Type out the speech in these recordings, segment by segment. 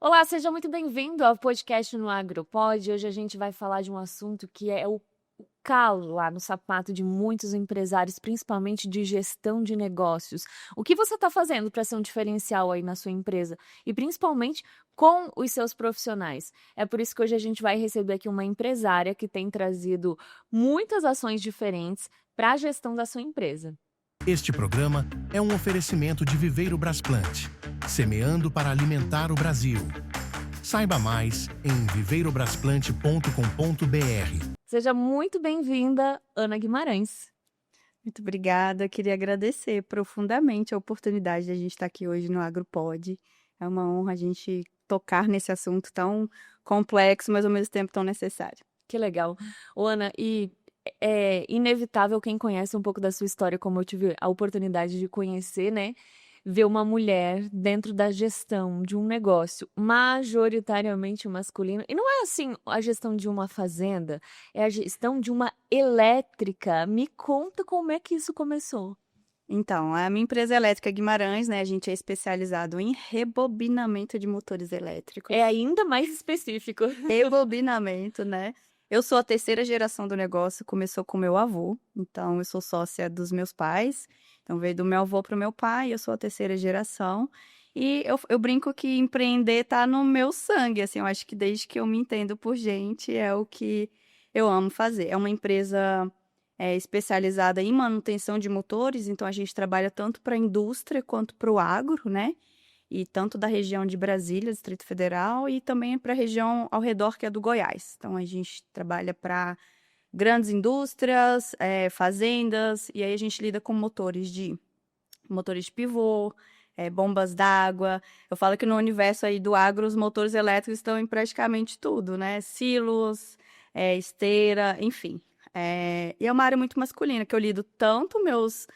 Olá, seja muito bem-vindo ao podcast no AgroPod. Hoje a gente vai falar de um assunto que é o calo lá no sapato de muitos empresários, principalmente de gestão de negócios. O que você está fazendo para ser um diferencial aí na sua empresa e principalmente com os seus profissionais? É por isso que hoje a gente vai receber aqui uma empresária que tem trazido muitas ações diferentes para a gestão da sua empresa. Este programa é um oferecimento de Viveiro Brasplante, semeando para alimentar o Brasil. Saiba mais em viveirobrasplante.com.br. Seja muito bem-vinda, Ana Guimarães. Muito obrigada. Queria agradecer profundamente a oportunidade de a gente estar aqui hoje no AgroPod. É uma honra a gente tocar nesse assunto tão complexo, mas ao mesmo tempo tão necessário. Que legal. Ô, Ana, e é inevitável quem conhece um pouco da sua história, como eu tive a oportunidade de conhecer, né? Ver uma mulher dentro da gestão de um negócio majoritariamente masculino. E não é assim a gestão de uma fazenda, é a gestão de uma elétrica. Me conta como é que isso começou. Então, a minha empresa elétrica Guimarães, né? A gente é especializado em rebobinamento de motores elétricos. É ainda mais específico. Rebobinamento, né? Eu sou a terceira geração do negócio, começou com meu avô, então eu sou sócia dos meus pais. Então veio do meu avô para o meu pai, eu sou a terceira geração. E eu brinco que empreender tá no meu sangue, assim, eu acho que desde que eu me entendo por gente é o que eu amo fazer. É uma empresa especializada em manutenção de motores, então a gente trabalha tanto para a indústria quanto para o agro, né? E tanto da região de Brasília, Distrito Federal, e também para a região ao redor, que é do Goiás. Então, a gente trabalha para grandes indústrias, fazendas, e aí a gente lida com motores de pivô, bombas d'água. Eu falo que no universo aí do agro, os motores elétricos estão em praticamente tudo, né? Silos, esteira, enfim. E é uma área muito masculina, que eu lido tanto meus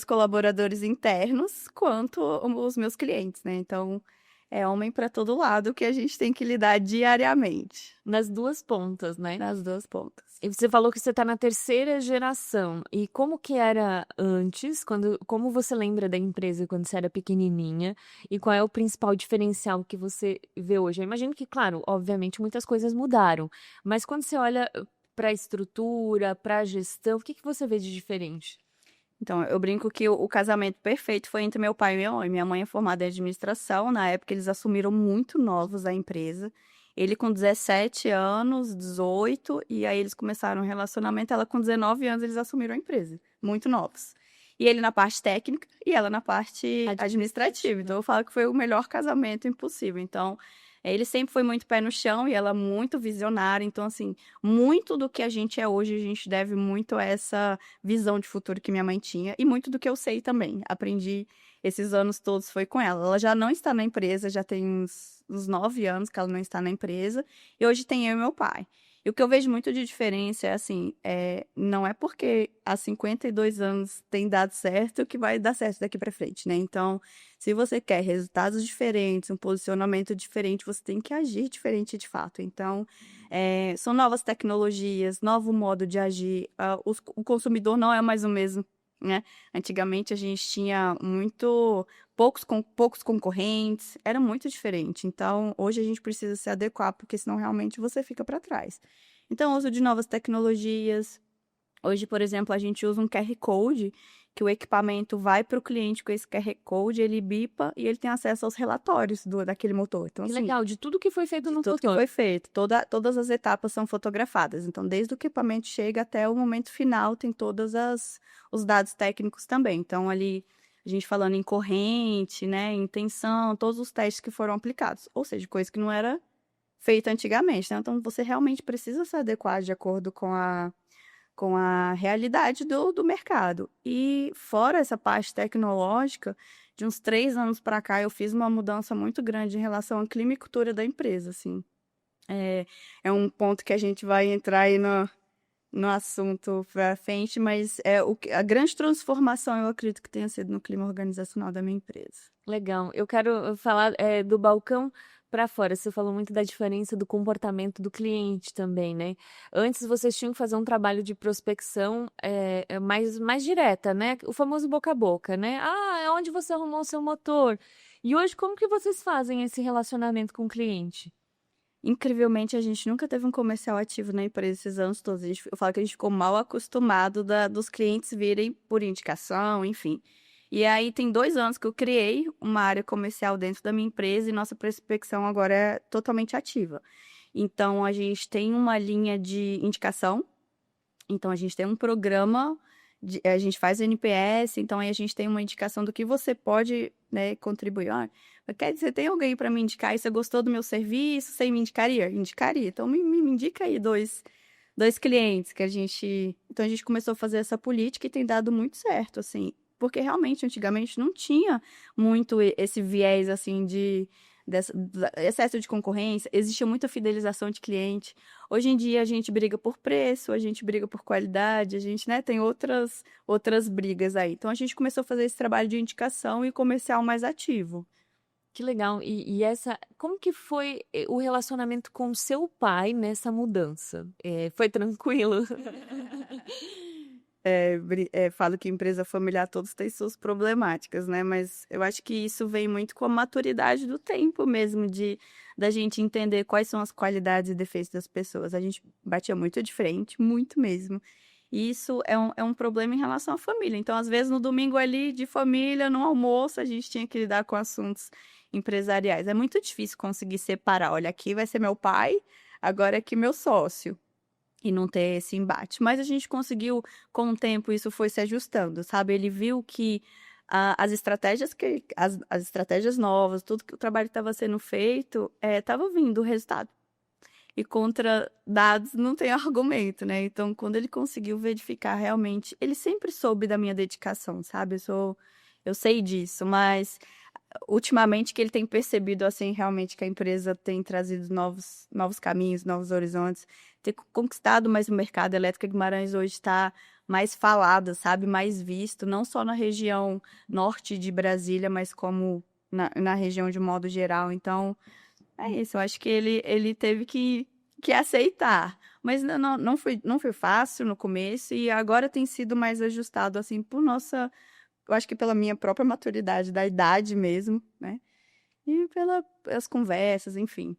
colaboradores internos quanto os meus clientes, né? Então, é homem para todo lado que a gente tem que lidar diariamente, Nas duas pontas, né? nas duas pontas. E você falou que você está na terceira geração. E como que era antes? Como você lembra da empresa quando você era pequenininha? E qual é o principal diferencial que você vê hoje? Eu imagino que, claro, obviamente muitas coisas mudaram. Mas quando você olha para a estrutura, para a gestão, o que que você vê de diferente? Então, eu brinco que o casamento perfeito foi entre meu pai e minha mãe. Minha mãe é formada em administração, na época eles assumiram muito novos a empresa. Ele com 17 anos, 18, e aí eles começaram um relacionamento. Ela com 19 anos, eles assumiram a empresa, muito novos. E ele na parte técnica e ela na parte administrativa. Então, eu falo que foi o melhor casamento impossível. Então, ele sempre foi muito pé no chão e ela muito visionária. Então, assim, muito do que a gente é hoje, a gente deve muito a essa visão de futuro que minha mãe tinha e muito do que eu sei também. Aprendi esses anos todos foi com ela. Ela já não está na empresa, já tem uns 9 anos que ela não está na empresa e hoje tem eu e meu pai. E o que eu vejo muito de diferença é assim, não é porque há 52 anos tem dado certo que vai dar certo daqui para frente, né? Então, se você quer resultados diferentes, um posicionamento diferente, você tem que agir diferente de fato. Então, são novas tecnologias, novo modo de agir. O consumidor não é mais o mesmo, né? Antigamente a gente tinha poucos concorrentes, era muito diferente. Então, hoje a gente precisa se adequar, porque senão realmente você fica para trás. Então, uso de novas tecnologias. Hoje, por exemplo, a gente usa um QR Code, que o equipamento vai para o cliente com esse QR Code, ele bipa e ele tem acesso aos relatórios daquele motor. Então, Que assim, legal, de tudo que foi feito no tudo que motor. foi feito, todas as etapas são fotografadas. Então, desde o equipamento chega até o momento final, tem os dados técnicos também. Então, ali, a gente falando em corrente, né, em tensão, todos os testes que foram aplicados. Ou seja, coisa que não era feita antigamente, né? Então, você realmente precisa se adequar de acordo com a realidade do mercado. E fora essa parte tecnológica, de uns 3 anos para cá, eu fiz uma mudança muito grande em relação à clima e cultura da empresa, assim. É um ponto que a gente vai entrar aí no assunto para frente, mas a grande transformação, eu acredito que tenha sido no clima organizacional da minha empresa. Legal. Eu quero falar do balcão para fora. Você falou muito da diferença do comportamento do cliente também, né? Antes vocês tinham que fazer um trabalho de prospecção mais direta, né? O famoso boca a boca, né? Ah, onde você arrumou o seu motor? E hoje, como que vocês fazem esse relacionamento com o cliente? Incrivelmente, a gente nunca teve um comercial ativo na empresa esses anos todos. Eu falo que a gente ficou mal acostumado dos clientes virem por indicação, enfim. E aí tem 2 anos que eu criei uma área comercial dentro da minha empresa e nossa prospecção agora é totalmente ativa. Então, a gente tem uma linha de indicação. Então, a gente tem um programa, a gente faz NPS, então aí a gente tem uma indicação do que você pode, né, contribuir. Quer dizer, tem alguém para me indicar e você gostou do meu serviço, você me indicaria? Indicaria. Então, me indica aí dois clientes que a gente... Então, a gente começou a fazer essa política e tem dado muito certo, assim. Porque realmente, antigamente, não tinha muito esse viés, assim, excesso de concorrência, existia muita fidelização de cliente. Hoje em dia a gente briga por preço, a gente briga por qualidade, a gente, né, tem outras brigas aí. Então a gente começou a fazer esse trabalho de indicação e comercial mais ativo. Que legal. E como que foi o relacionamento com o seu pai nessa mudança? Foi tranquilo? Falo que empresa familiar todos têm suas problemáticas, né? Mas eu acho que isso vem muito com a maturidade do tempo mesmo, da gente entender quais são as qualidades e defeitos das pessoas. A gente batia muito de frente, muito mesmo. E isso é um problema em relação à família. Então, às vezes, no domingo ali, de família, no almoço, a gente tinha que lidar com assuntos empresariais. É muito difícil conseguir separar. Olha, aqui vai ser meu pai, agora aqui meu sócio. E não ter esse embate. Mas a gente conseguiu, com o tempo, isso foi se ajustando, sabe? Ele viu que as estratégias novas, tudo que o trabalho que estava sendo feito, estava vindo o resultado. E contra dados não tem argumento, né? Então, quando ele conseguiu verificar realmente, ele sempre soube da minha dedicação, sabe? Eu sei disso, mas ultimamente que ele tem percebido, assim, realmente que a empresa tem trazido novos caminhos, novos horizontes, ter conquistado mais o mercado. Elétrica Guimarães hoje está mais falada, sabe? Mais visto, não só na região norte de Brasília, mas como na região de modo geral. Então, é isso. Eu acho que ele teve que aceitar. Mas não foi fácil no começo e agora tem sido mais ajustado, assim, eu acho que pela minha própria maturidade, da idade mesmo, né? E pelas conversas, enfim.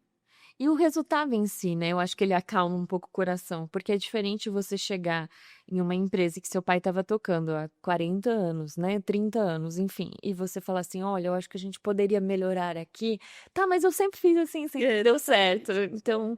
E o resultado em si, né? Eu acho que ele acalma um pouco o coração, porque é diferente você chegar em uma empresa que seu pai estava tocando há 40 anos, né? 30 anos, enfim, e você falar assim: olha, eu acho que a gente poderia melhorar aqui. Tá, mas eu sempre fiz assim, sempre deu certo. Então,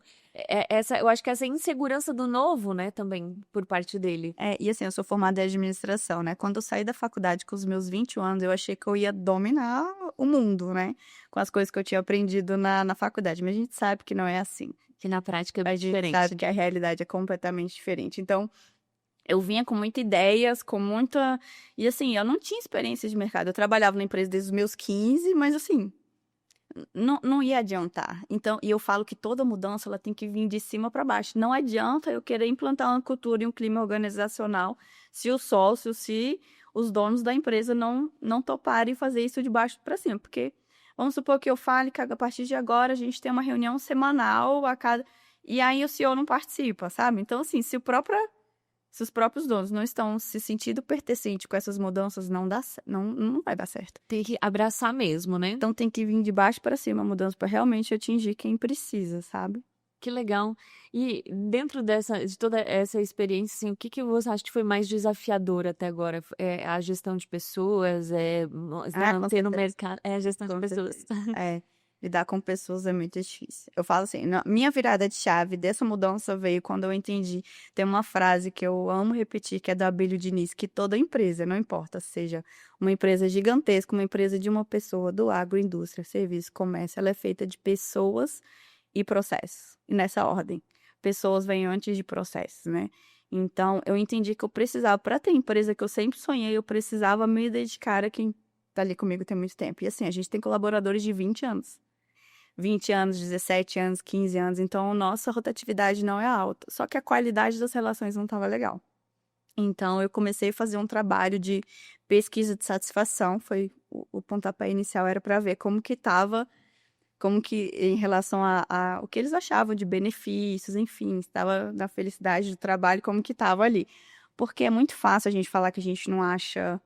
eu acho que essa insegurança do novo, né, também, por parte dele. E assim, eu sou formada em administração, né? Quando eu saí da faculdade com os meus 21 anos, eu achei que eu ia dominar o mundo, né? Com as coisas que eu tinha aprendido na faculdade. Mas a gente sabe que não é assim. Que na prática é diferente. A gente sabe que a realidade é completamente diferente. Então, eu vinha com muitas ideias, com muita... E assim, eu não tinha experiência de mercado. Eu trabalhava na empresa desde os meus 15, mas assim, não ia adiantar. Então, e eu falo que toda mudança ela tem que vir de cima para baixo. Não adianta eu querer implantar uma cultura e um clima organizacional se os donos da empresa não toparem fazer isso de baixo para cima. Porque vamos supor que eu fale que a partir de agora a gente tem uma reunião semanal e aí o CEO não participa, sabe? Então, assim, se os próprios donos não estão se sentindo pertencentes com essas mudanças, não vai dar certo. Tem que abraçar mesmo, né? Então tem que vir de baixo para cima a mudança para realmente atingir quem precisa, sabe? Que legal. E dentro de toda essa experiência, assim, o que você acha que foi mais desafiador até agora? A gestão de pessoas, manter no mercado, a gestão de pessoas. Lidar com pessoas é muito difícil. Eu falo assim, minha virada de chave dessa mudança veio quando eu entendi. Tem uma frase que eu amo repetir, que é do Abílio Diniz, que toda empresa, não importa, seja uma empresa gigantesca, uma empresa de uma pessoa, do agroindústria, serviço, comércio, ela é feita de pessoas e processos. E nessa ordem. Pessoas vêm antes de processos, né? Então, eu entendi que eu precisava, para ter a empresa que eu sempre sonhei, eu precisava me dedicar a quem tá ali comigo tem muito tempo. E assim, a gente tem colaboradores de 20 anos. 20 anos, 17 anos, 15 anos. Então, nossa rotatividade não é alta. Só que a qualidade das relações não estava legal. Então, eu comecei a fazer um trabalho de pesquisa de satisfação. Foi o pontapé inicial, era para ver como que em relação a o que eles achavam de benefícios, enfim, estava na felicidade do trabalho, como que estava ali. Porque é muito fácil a gente falar que a gente não acha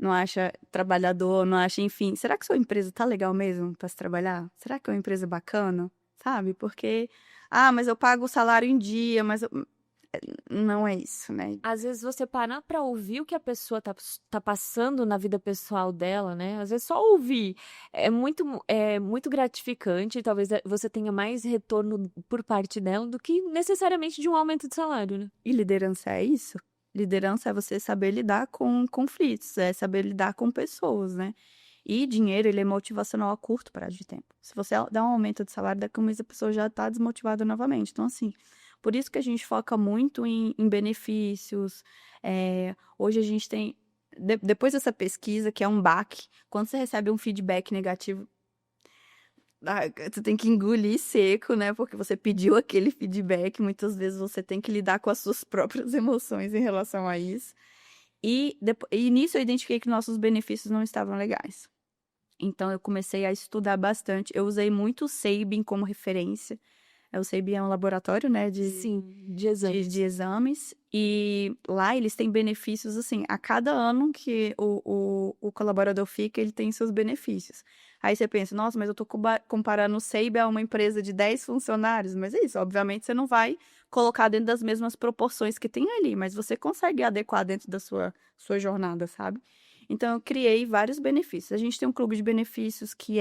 não acha trabalhador, não acha, enfim. Será que sua empresa tá legal mesmo para se trabalhar? Será que é uma empresa bacana? Sabe? Porque, mas eu pago o salário em dia, não é isso, né? Às vezes você parar para ouvir o que a pessoa tá passando na vida pessoal dela, né? Às vezes só ouvir é muito gratificante, e talvez você tenha mais retorno por parte dela do que necessariamente de um aumento de salário, né? E liderança é isso? Liderança é você saber lidar com conflitos, é saber lidar com pessoas, né? E dinheiro, ele é motivacional a curto prazo de tempo. Se você dá um aumento de salário, daqui a um mês a pessoa já está desmotivada novamente. Então, assim, por isso que a gente foca muito em benefícios. Hoje a gente tem, depois dessa pesquisa, que é um baque, quando você recebe um feedback negativo, você tem que engolir seco, né? Porque você pediu aquele feedback. Muitas vezes você tem que lidar com as suas próprias emoções em relação a isso. E nisso eu identifiquei que nossos benefícios não estavam legais. Então eu comecei a estudar bastante. Eu usei muito o Sabin como referência. O Sabin é um laboratório, né, Sim, de exames. de exames. E lá eles têm benefícios, assim, a cada ano que o colaborador fica, ele tem seus benefícios. Aí você pensa, nossa, mas eu tô comparando o Sabin a uma empresa de 10 funcionários. Mas é isso, obviamente você não vai colocar dentro das mesmas proporções que tem ali, mas você consegue adequar dentro da sua jornada, sabe? Então, eu criei vários benefícios. A gente tem um clube de benefícios que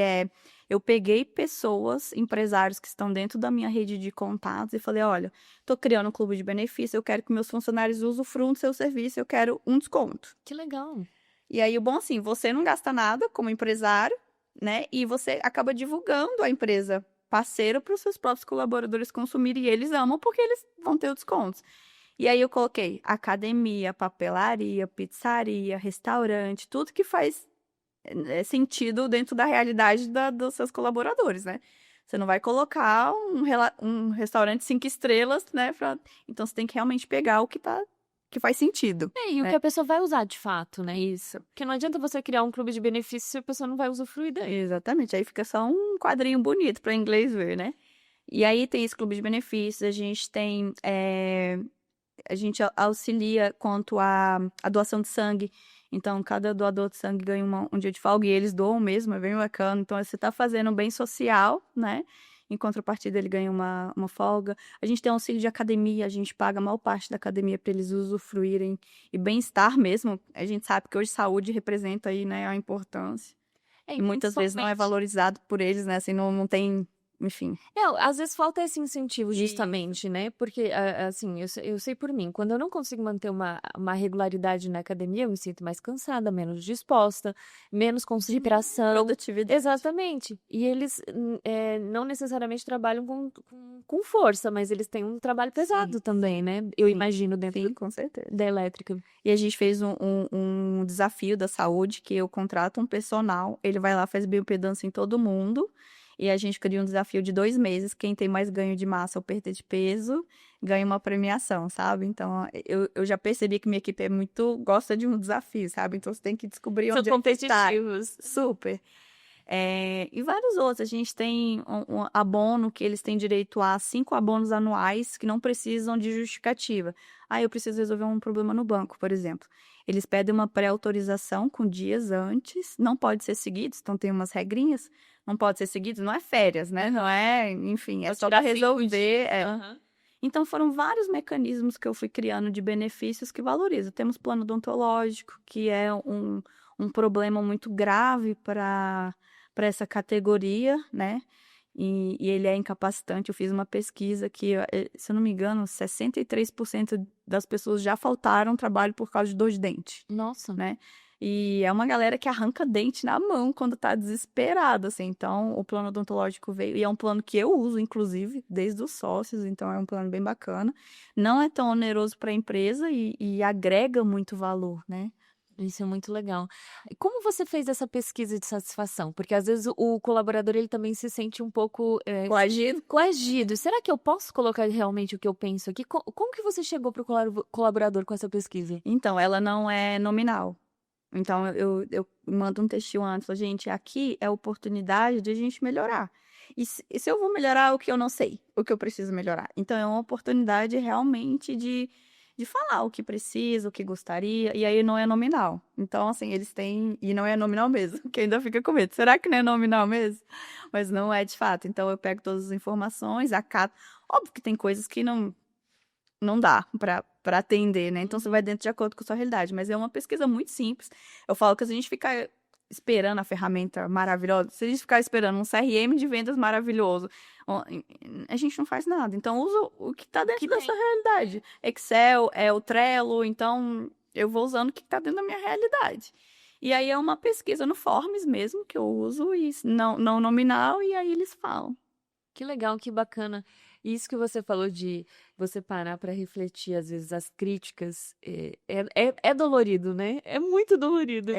eu peguei pessoas, empresários que estão dentro da minha rede de contatos e falei, olha, estou criando um clube de benefícios, eu quero que meus funcionários usufruam do seu serviço, eu quero um desconto. Que legal. E aí, o bom assim, você não gasta nada como empresário, né? E você acaba divulgando a empresa parceira para os seus próprios colaboradores consumirem, e eles amam porque eles vão ter os descontos. E aí eu coloquei academia, papelaria, pizzaria, restaurante, tudo que faz sentido dentro da realidade dos seus colaboradores, né? Você não vai colocar um restaurante 5 estrelas, né? Então você tem que realmente pegar o que faz sentido. E o que a pessoa vai usar de fato, né? Isso. Porque não adianta você criar um clube de benefícios se a pessoa não vai usufruir daí. Exatamente. Aí fica só um quadrinho bonito para inglês ver, né? E aí tem esse clube de benefícios, a gente tem. A gente auxilia quanto à doação de sangue. Então, cada doador de sangue ganha um dia de folga e eles doam mesmo, é bem bacana. Então, você está fazendo um bem social, né? Em contrapartida, ele ganha uma folga. A gente tem auxílio de academia, a gente paga a maior parte da academia para eles usufruírem. E bem-estar mesmo, a gente sabe que hoje saúde representa aí, né, a importância. E muitas vezes não é valorizado por eles, né? Assim, não tem... Enfim. Às vezes falta esse incentivo justamente, né? Porque, assim, eu sei por mim, quando eu não consigo manter uma regularidade na academia, eu me sinto mais cansada, menos disposta, menos concentração. Produtividade. Exatamente. E eles não necessariamente trabalham com força, mas eles têm um trabalho pesado também, né? Eu imagino dentro com certeza. Da elétrica. E a gente fez um desafio da saúde, que eu contrato um personal, ele vai lá, faz bioimpedância em todo mundo. E a gente cria um desafio de 2 meses. Quem tem mais ganho de massa ou perda de peso ganha uma premiação, sabe? Então, eu já percebi que minha equipe gosta de um desafio, sabe? Então, você tem que descobrir onde São competitivos. Super. E vários outros. A gente tem um abono que eles têm direito a 5 abonos anuais que não precisam de justificativa. Eu preciso resolver um problema no banco, por exemplo. Eles pedem uma pré-autorização com dias antes, não pode ser seguidos, então tem umas regrinhas, não pode ser seguidos, não é férias, né? Não é, enfim, é só para resolver. Então foram vários mecanismos que eu fui criando de benefícios que valorizam. Temos plano odontológico, que é um problema muito grave para essa categoria, né? E ele é incapacitante. Eu fiz uma pesquisa que, se eu não me engano, 63% das pessoas já faltaram trabalho por causa de dor de dente. Nossa. Né? E é uma galera que arranca dente na mão quando tá desesperada, assim. Então, o plano odontológico veio, e é um plano que eu uso, inclusive, desde os sócios, então é um plano bem bacana. Não é tão oneroso para a empresa e agrega muito valor, né? Isso é muito legal. Como você fez essa pesquisa de satisfação? Porque às vezes o colaborador ele também se sente um pouco coagido. Será que eu posso colocar realmente o que eu penso aqui? Como que você chegou para o colaborador com essa pesquisa? Então, ela não é nominal. Então, eu mando um textinho antes, falo, gente, aqui é a oportunidade de a gente melhorar. E se eu vou melhorar o que eu não sei, o que eu preciso melhorar? Então, é uma oportunidade realmente de de falar o que precisa, o que gostaria, e aí não é nominal. Então, assim, eles têm, e não é nominal mesmo, que ainda fica com medo. Será que não é nominal mesmo? Mas não é de fato. Então, eu pego todas as informações, acato. Óbvio que tem coisas que não dá para atender, né? Então, você vai dentro de acordo com a sua realidade. Mas é uma pesquisa muito simples. Eu falo que se a gente ficar esperando a ferramenta maravilhosa, se a gente ficar esperando um CRM de vendas maravilhoso, a gente não faz nada. Então, usa o que está dentro da sua realidade. Excel, é o Trello, então eu vou usando o que está dentro da minha realidade. E aí é uma pesquisa no Forms mesmo que eu uso, e não nominal, e aí eles falam. Que legal, que bacana. Isso que você falou de você parar para refletir, às vezes, as críticas, é dolorido, né? É muito dolorido.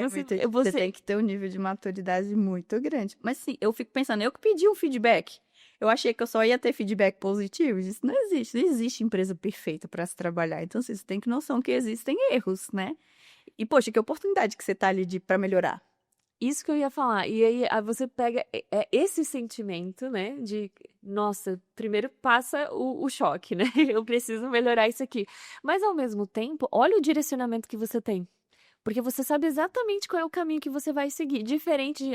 Você tem que ter um nível de maturidade muito grande. Mas sim, eu fico pensando, eu que pedi um feedback. Eu achei que eu só ia ter feedback positivo. Isso não existe. Não existe empresa perfeita para se trabalhar. Então, assim, você tem que noção que existem erros, né? E, poxa, que oportunidade que você tá ali para melhorar. Isso que eu ia falar. E aí você pega esse sentimento, né? De, nossa, primeiro passa o choque, né? Eu preciso melhorar isso aqui. Mas ao mesmo tempo, olha o direcionamento que você tem. Porque você sabe exatamente qual é o caminho que você vai seguir. Diferente de,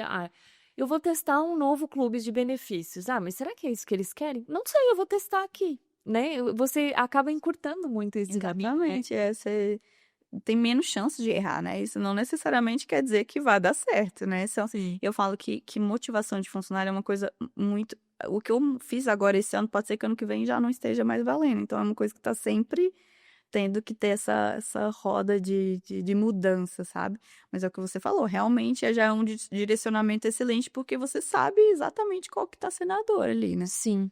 eu vou testar um novo clube de benefícios. Mas será que é isso que eles querem? Não sei, eu vou testar aqui. Né? Você acaba encurtando muito esse caminho. Exatamente, você tem menos chance de errar, né? Isso não necessariamente quer dizer que vai dar certo, né? Sim. Eu falo que motivação de funcionário é uma coisa muito... O que eu fiz agora esse ano, pode ser que ano que vem já não esteja mais valendo. Então, é uma coisa que está sempre tendo que ter essa roda de mudança, sabe? Mas é o que você falou, realmente já é um direcionamento excelente, porque você sabe exatamente qual que está sendo a dor ali, né? Sim.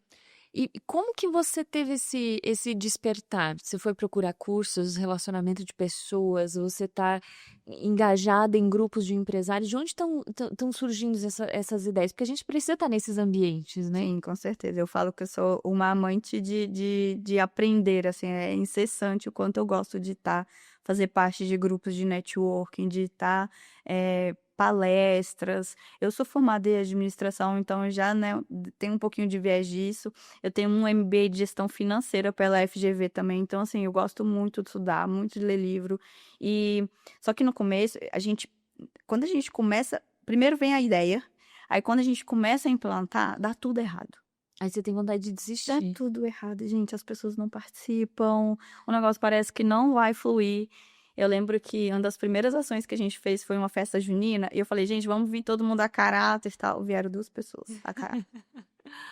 E como que você teve esse despertar? Você foi procurar cursos, relacionamento de pessoas, você está engajada em grupos de empresários? De onde estão surgindo essas ideias? Porque a gente precisa estar nesses ambientes, né? Sim, com certeza. Eu falo que eu sou uma amante de aprender, assim, é incessante o quanto eu gosto de fazer parte de grupos de networking, de estar palestras. Eu sou formada em administração, então eu já, né, tenho um pouquinho de viés disso. Eu tenho um MBA de gestão financeira pela FGV também, então, assim, eu gosto muito de estudar, muito de ler livro. Só que no começo, quando a gente começa, primeiro vem a ideia, aí quando a gente começa a implantar, dá tudo errado. Aí você tem vontade de Dá desistir. tudo errado, gente. As pessoas não participam, o negócio parece que não vai fluir. Eu lembro que uma das primeiras ações que a gente fez foi uma festa junina, e eu falei, gente, vamos vir todo mundo a caráter e tal. Vieram 2 pessoas a caráter.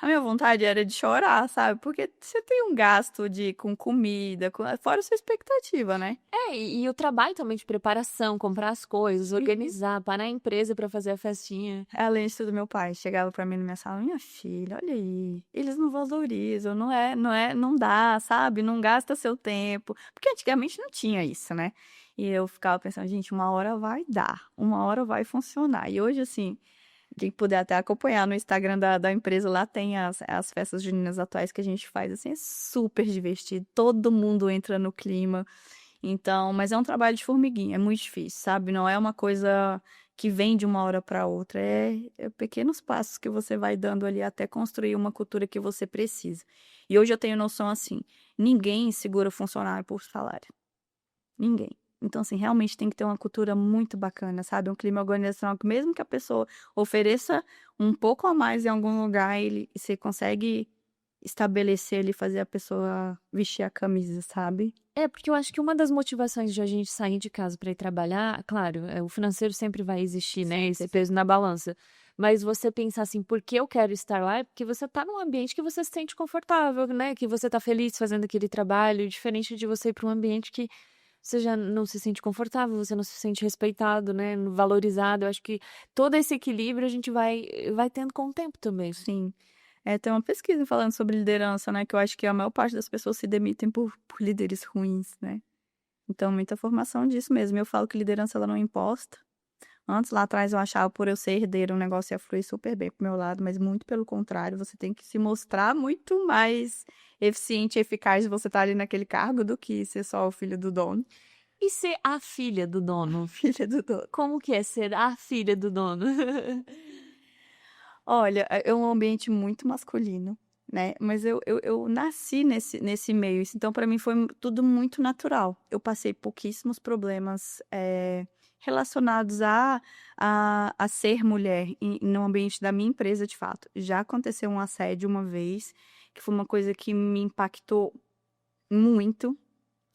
A minha vontade era de chorar, sabe? Porque você tem um gasto com comida, fora a sua expectativa, né? E o trabalho também de preparação, comprar as coisas, organizar, parar a empresa para fazer a festinha. Além de tudo, meu pai chegava pra mim na minha sala, minha filha, olha aí, eles não valorizam, não dá, sabe? Não gasta seu tempo. Porque antigamente não tinha isso, né? E eu ficava pensando, gente, uma hora vai dar, uma hora vai funcionar. E hoje, assim, quem puder até acompanhar no Instagram da empresa, lá tem as festas juninas atuais que a gente faz, assim, é super divertido, todo mundo entra no clima. Então, mas é um trabalho de formiguinha, é muito difícil, sabe? Não é uma coisa que vem de uma hora para outra, é pequenos passos que você vai dando ali até construir uma cultura que você precisa. E hoje eu tenho noção assim, ninguém segura funcionário por salário. Ninguém. Então, assim, realmente tem que ter uma cultura muito bacana, sabe? Um clima organizacional que mesmo que a pessoa ofereça um pouco a mais em algum lugar, você consegue estabelecer ali, fazer a pessoa vestir a camisa, sabe? Porque eu acho que uma das motivações de a gente sair de casa para ir trabalhar, claro, o financeiro sempre vai existir, né? Esse peso na balança. Mas você pensar assim, por que eu quero estar lá? É porque você tá num ambiente que você se sente confortável, né? Que você tá feliz fazendo aquele trabalho, diferente de você ir para um ambiente que você já não se sente confortável, você não se sente respeitado, né? Valorizado. Eu acho que todo esse equilíbrio a gente vai tendo com o tempo também. Sim. Tem uma pesquisa falando sobre liderança, né? Que eu acho que a maior parte das pessoas se demitem por líderes ruins, né? Então, muita formação disso mesmo. Eu falo que liderança, ela não é imposta. Antes, lá atrás, eu achava por eu ser herdeira, o negócio ia fluir super bem pro meu lado, mas muito pelo contrário, você tem que se mostrar muito mais eficiente e eficaz de você estar ali naquele cargo do que ser só o filho do dono. E ser a filha do dono? Filha do dono. Como que é ser a filha do dono? Olha, é um ambiente muito masculino. né? Mas eu nasci nesse meio, então para mim foi tudo muito natural. Eu passei pouquíssimos problemas relacionados a ser mulher no ambiente da minha empresa, de fato. Já aconteceu um assédio uma vez, que foi uma coisa que me impactou muito.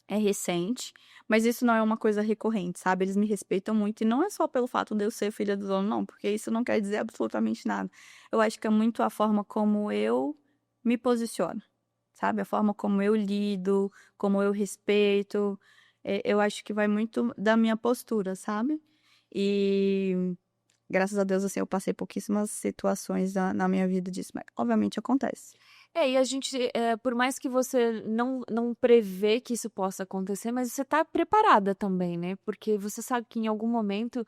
É recente, mas isso não é uma coisa recorrente, sabe? Eles me respeitam muito, e não é só pelo fato de eu ser filha do dono, não, porque isso não quer dizer absolutamente nada. Eu acho que é muito a forma como eu me posiciono, sabe? A forma como eu lido, como eu respeito. Eu acho que vai muito da minha postura, sabe? E graças a Deus, assim, eu passei pouquíssimas situações na minha vida disso, mas obviamente acontece. E a gente, por mais que você não prevê que isso possa acontecer, mas você está preparada também, né? Porque você sabe que em algum momento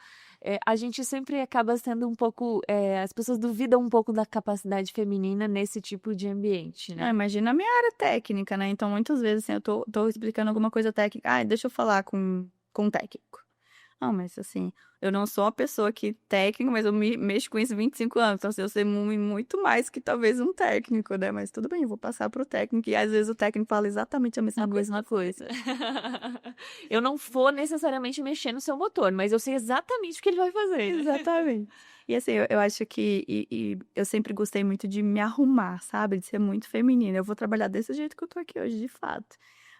a gente sempre acaba sendo um pouco. As pessoas duvidam um pouco da capacidade feminina nesse tipo de ambiente, né? Imagina a minha área técnica, né? Então, muitas vezes, assim, eu tô explicando alguma coisa técnica. Deixa eu falar com um técnico. Não, mas assim, eu não sou uma pessoa que técnica, mas eu mexo com isso há 25 anos. Então, assim, eu sei muito mais que talvez um técnico, né? Mas tudo bem, eu vou passar pro técnico. E às vezes o técnico fala exatamente a mesma coisa. Eu não vou necessariamente mexer no seu motor, mas eu sei exatamente o que ele vai fazer. Exatamente. E assim, eu acho que eu sempre gostei muito de me arrumar, sabe? De ser muito feminina. Eu vou trabalhar desse jeito que eu tô aqui hoje, de fato.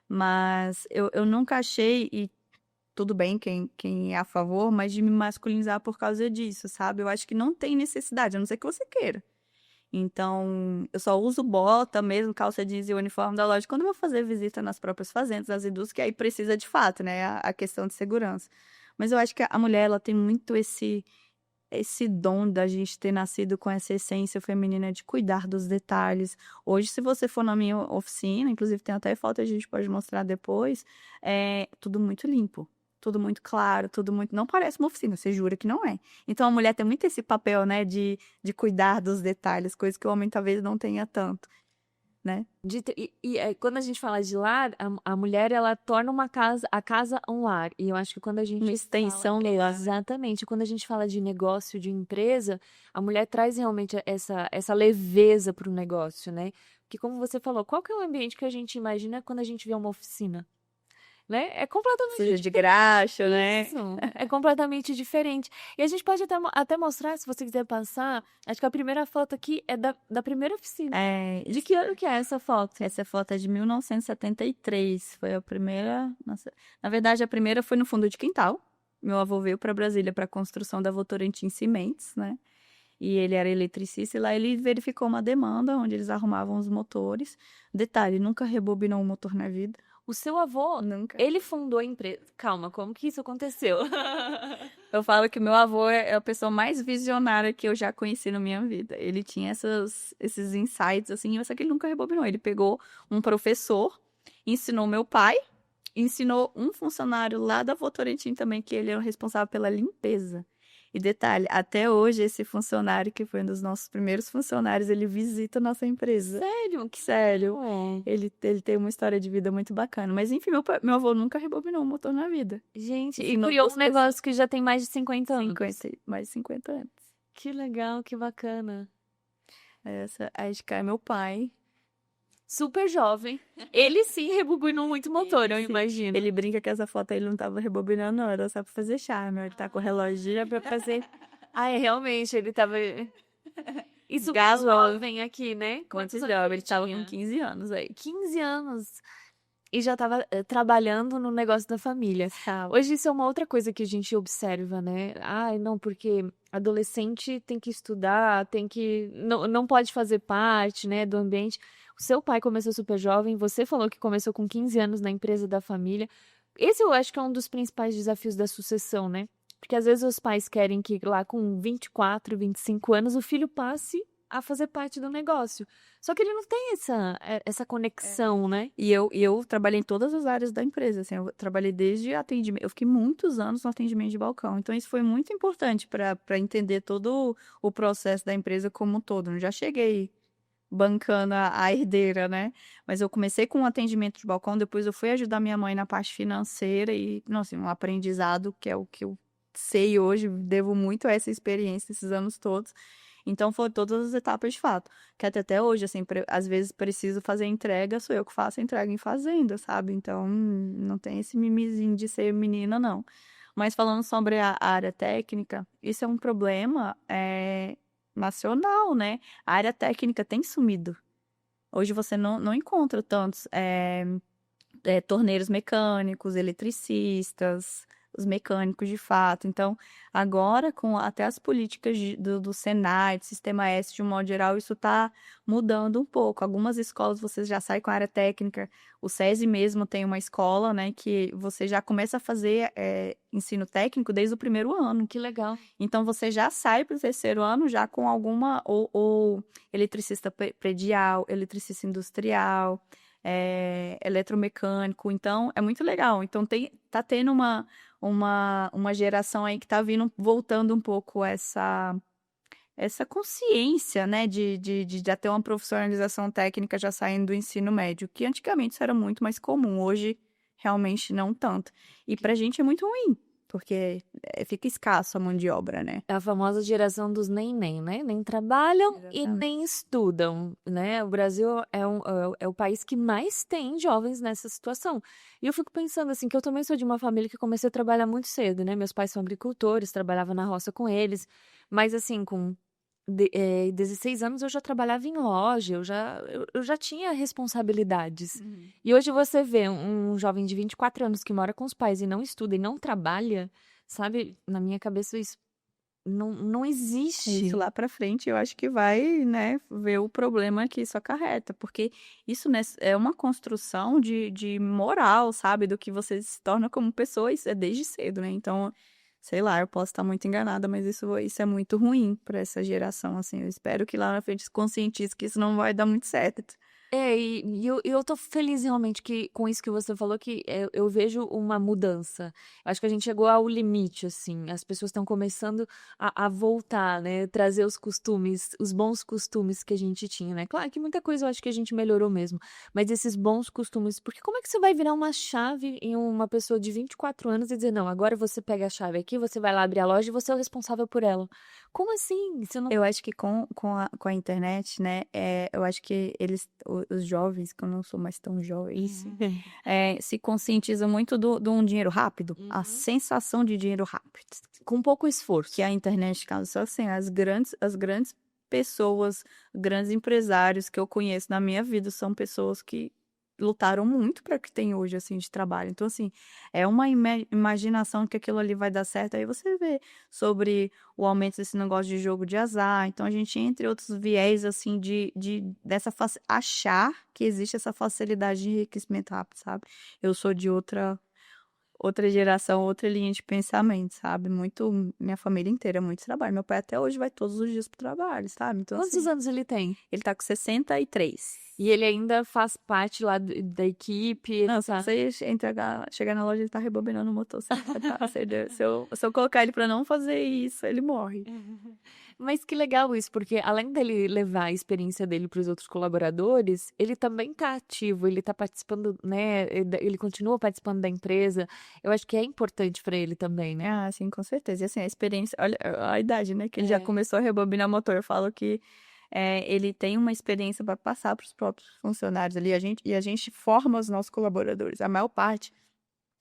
Mas eu nunca achei, e tudo bem quem é a favor, mas de me masculinizar por causa disso, sabe? Eu acho que não tem necessidade, a não ser que você queira. Então, eu só uso bota mesmo, calça jeans e uniforme da loja quando eu vou fazer visita nas próprias fazendas, nas indústrias, que aí precisa de fato, né? A questão de segurança. Mas eu acho que a mulher, ela tem muito esse dom da gente ter nascido com essa essência feminina de cuidar dos detalhes. Hoje, se você for na minha oficina, inclusive tem até foto, a gente pode mostrar depois, é tudo muito limpo. Tudo muito claro, tudo muito. Não parece uma oficina, você jura que não é. Então a mulher tem muito esse papel, né, de cuidar dos detalhes, coisa que o homem talvez não tenha tanto, né? Quando a gente fala de lar, a mulher ela torna a casa um lar. E eu acho que quando a gente Uma extensão do lar. exatamente, quando a gente fala de negócio, de empresa, a mulher traz realmente essa leveza para o negócio, né? Porque como você falou, qual que é o ambiente que a gente imagina quando a gente vê uma oficina? Né? É completamente Suja de graxa, né? isso. É completamente diferente. E a gente pode até mostrar, se você quiser passar, acho que a primeira foto aqui é da primeira oficina. De que ano que é essa foto? Essa foto é de 1973. Foi a primeira. Nossa, na verdade, a primeira foi no fundo de quintal. Meu avô veio para Brasília para a construção da Votorantim Cimentos, né? E ele era eletricista e lá ele verificou uma demanda onde eles arrumavam os motores. Detalhe, nunca rebobinou um motor na vida. O seu avô, Nunca. ele fundou a empresa. Calma, como que isso aconteceu? Eu falo que meu avô é a pessoa mais visionária que eu já conheci na minha vida. Ele tinha esses insights, assim, só que ele nunca rebobinou. Ele pegou um professor, ensinou meu pai, ensinou um funcionário lá da Votorantim também, que ele era o responsável pela limpeza. E detalhe, até hoje esse funcionário, que foi um dos nossos primeiros funcionários, ele visita a nossa empresa. Sério? Sério. Ele tem uma história de vida muito bacana. Mas enfim, meu avô nunca rebobinou um motor na vida. Gente, e criou um negócio que já tem mais de 50 anos. Mais de 50 anos. Que legal, que bacana. Essa, acho que é meu pai. Super jovem. Ele sim rebobinou muito motor, eu imagino. Ele brinca que essa foto ele não tava rebobinando, não. Era só pra fazer charme. Ele tá com o relógio pra fazer. Realmente, ele tava. Isso jovem aqui, né? Quantos jovens? Ele tava com 15 anos aí. 15 anos. E já estava trabalhando no negócio da família. Hoje isso é uma outra coisa que a gente observa, né? Não, porque adolescente tem que estudar, não pode fazer parte, né, do ambiente. O seu pai começou super jovem, você falou que começou com 15 anos na empresa da família. Esse eu acho que é um dos principais desafios da sucessão, né? Porque às vezes os pais querem que lá com 24, 25 anos o filho passe a fazer parte do negócio. Só que ele não tem essa conexão, né? E eu trabalhei em todas as áreas da empresa, assim, eu trabalhei desde atendimento, eu fiquei muitos anos no atendimento de balcão, então isso foi muito importante para entender todo o processo da empresa como um todo. Eu já cheguei bancando a herdeira, né? Mas eu comecei com o atendimento de balcão, depois eu fui ajudar minha mãe na parte financeira e, nossa, um aprendizado que é o que eu sei hoje, devo muito a essa experiência esses anos todos. Então, foram todas as etapas de fato. Que até hoje, assim, às vezes preciso fazer entrega, sou eu que faço a entrega em fazenda, sabe? Então, não tem esse mimizinho de ser menina, não. Mas falando sobre a área técnica, isso é um problema nacional, né? A área técnica tem sumido. Hoje você não encontra tantos torneiros mecânicos, eletricistas, os mecânicos de fato. Então, agora, com até as políticas do Senai, do Sistema S, de um modo geral, isso está mudando um pouco. Algumas escolas você já sai com a área técnica. O SESI mesmo tem uma escola, né, que você já começa a fazer ensino técnico desde o primeiro ano. Que legal. Então, você já sai para o terceiro ano já com alguma, ou eletricista predial, eletricista industrial, eletromecânico. Então, é muito legal. Então, tá tendo uma geração aí que tá voltando um pouco essa consciência, né, de já ter uma profissionalização técnica já saindo do ensino médio, que antigamente isso era muito mais comum, hoje realmente não tanto. E pra gente é muito ruim, porque fica escasso a mão de obra, né? É a famosa geração dos nem, né? Nem trabalham e Exatamente. nem estudam, né? O Brasil é o país que mais tem jovens nessa situação. E eu fico pensando assim, que eu também sou de uma família que comecei a trabalhar muito cedo, né? Meus pais são agricultores, trabalhava na roça com eles, mas assim, com 16 anos eu já trabalhava em loja, eu já tinha responsabilidades. E hoje você vê um jovem de 24 anos que mora com os pais e não estuda e não trabalha, sabe? Na minha cabeça isso não existe. Isso lá pra frente eu acho que vai, né, ver o problema que isso acarreta, porque isso, né, é uma construção de moral, sabe, do que você se torna como pessoa, isso é desde cedo, né? Então, sei lá, eu posso estar muito enganada, mas isso é muito ruim pra essa geração, assim. Eu espero que lá na frente se conscientize que isso não vai dar muito certo. Eu tô feliz realmente com isso que você falou, que eu vejo uma mudança. Eu acho que a gente chegou ao limite, assim. As pessoas estão começando a voltar, né? Trazer os costumes, os bons costumes que a gente tinha, né? Claro que muita coisa eu acho que a gente melhorou mesmo, mas esses bons costumes, porque como é que você vai virar uma chave em uma pessoa de 24 anos e dizer, não, agora você pega a chave aqui, você vai lá abrir a loja e você é o responsável por ela? Como assim? Você não. Eu acho que com a internet, né, eu acho que os jovens, que eu não sou mais tão jovem, se conscientizam muito de um dinheiro rápido, a sensação de dinheiro rápido. Com pouco esforço. Que a internet causa. Só assim, as grandes pessoas, grandes empresários que eu conheço na minha vida são pessoas que lutaram muito para o que tem hoje, assim, de trabalho. Então, assim, é uma imaginação que aquilo ali vai dar certo. Aí você vê sobre o aumento desse negócio de jogo de azar. Então, a gente, entre outros viés, assim, achar que existe essa facilidade de enriquecimento rápido, sabe? Eu sou de outra geração, outra linha de pensamento, sabe? Minha família inteira, muito trabalho. Meu pai até hoje vai todos os dias pro trabalho, sabe? Então, Quantos assim, anos ele tem? ele tá com 63. E ele ainda faz parte lá da equipe. Não, se você chegar na loja, ele tá rebobinando o motor. Se eu colocar ele pra não fazer isso, ele morre. Mas que legal isso, porque além dele levar a experiência dele para os outros colaboradores, ele também tá ativo, ele tá participando, né? Ele continua participando da empresa. Eu acho que é importante para ele também, né? Ah, sim, com certeza. E assim, a experiência, olha a idade, né? Que ele já começou a rebobinar motor. Eu falo que ele tem uma experiência para passar para os próprios funcionários ali. A gente forma os nossos colaboradores. A maior parte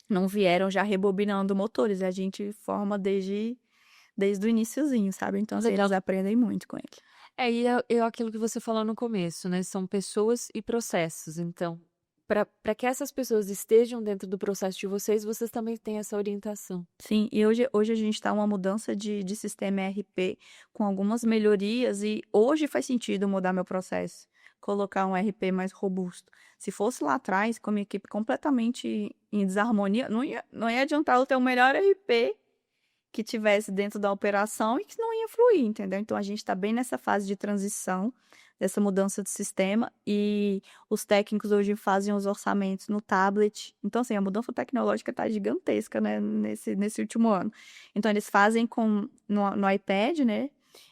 não vieram já rebobinando motores. A gente forma desde o iniciozinho, sabe? Então, assim, eles aprendem muito com ele. E é aquilo que você falou no começo, né? São pessoas e processos. Então, para que essas pessoas estejam dentro do processo de vocês também têm essa orientação. Sim, e hoje a gente está uma mudança de sistema ERP com algumas melhorias e hoje faz sentido mudar meu processo, colocar um ERP mais robusto. Se fosse lá atrás, com a minha equipe completamente em desarmonia, não ia adiantar eu ter o melhor ERP que tivesse dentro da operação e que não ia fluir, entendeu? Então, a gente está bem nessa fase de transição, dessa mudança de sistema, e os técnicos hoje fazem os orçamentos no tablet. Então, assim, a mudança tecnológica está gigantesca, né, nesse último ano. Então, eles fazem no iPad, né,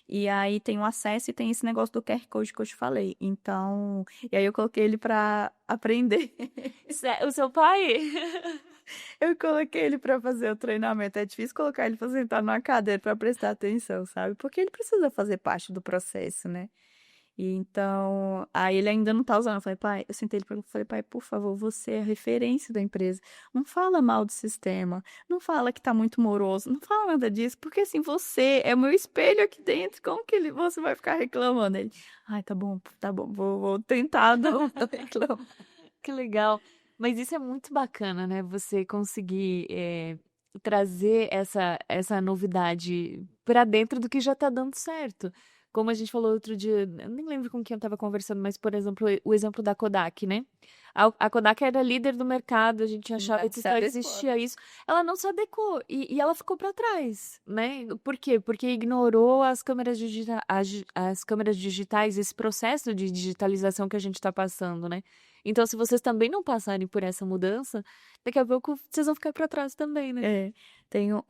E aí tem o acesso e tem esse negócio do QR Code que eu te falei. Então, e aí eu coloquei ele para aprender. O seu pai? Eu coloquei ele para fazer o treinamento. É difícil colocar ele para sentar numa cadeira para prestar atenção, sabe? Porque ele precisa fazer parte do processo, né? E então, aí ele ainda não tá usando. Eu falei, pai, eu sentei ele e falei, pai, por favor, você é a referência da empresa. Não fala mal do sistema, não fala que tá muito moroso, não fala nada disso, porque assim, você é o meu espelho aqui dentro, como que você vai ficar reclamando? Ele, ai, tá bom, vou tentar não reclamar. Que legal. Mas isso é muito bacana, né? Você conseguir trazer essa novidade para dentro do que já tá dando certo. Como a gente falou outro dia, eu nem lembro com quem eu estava conversando, mas, por exemplo, o exemplo da Kodak, né? A Kodak era líder do mercado, a gente achava que só existia isso. Ela não se adequou e ela ficou para trás, né? Por quê? Porque ignorou as câmeras as câmeras digitais, esse processo de digitalização que a gente está passando, né? Então, se vocês também não passarem por essa mudança, daqui a pouco vocês vão ficar para trás também, né? É, tenho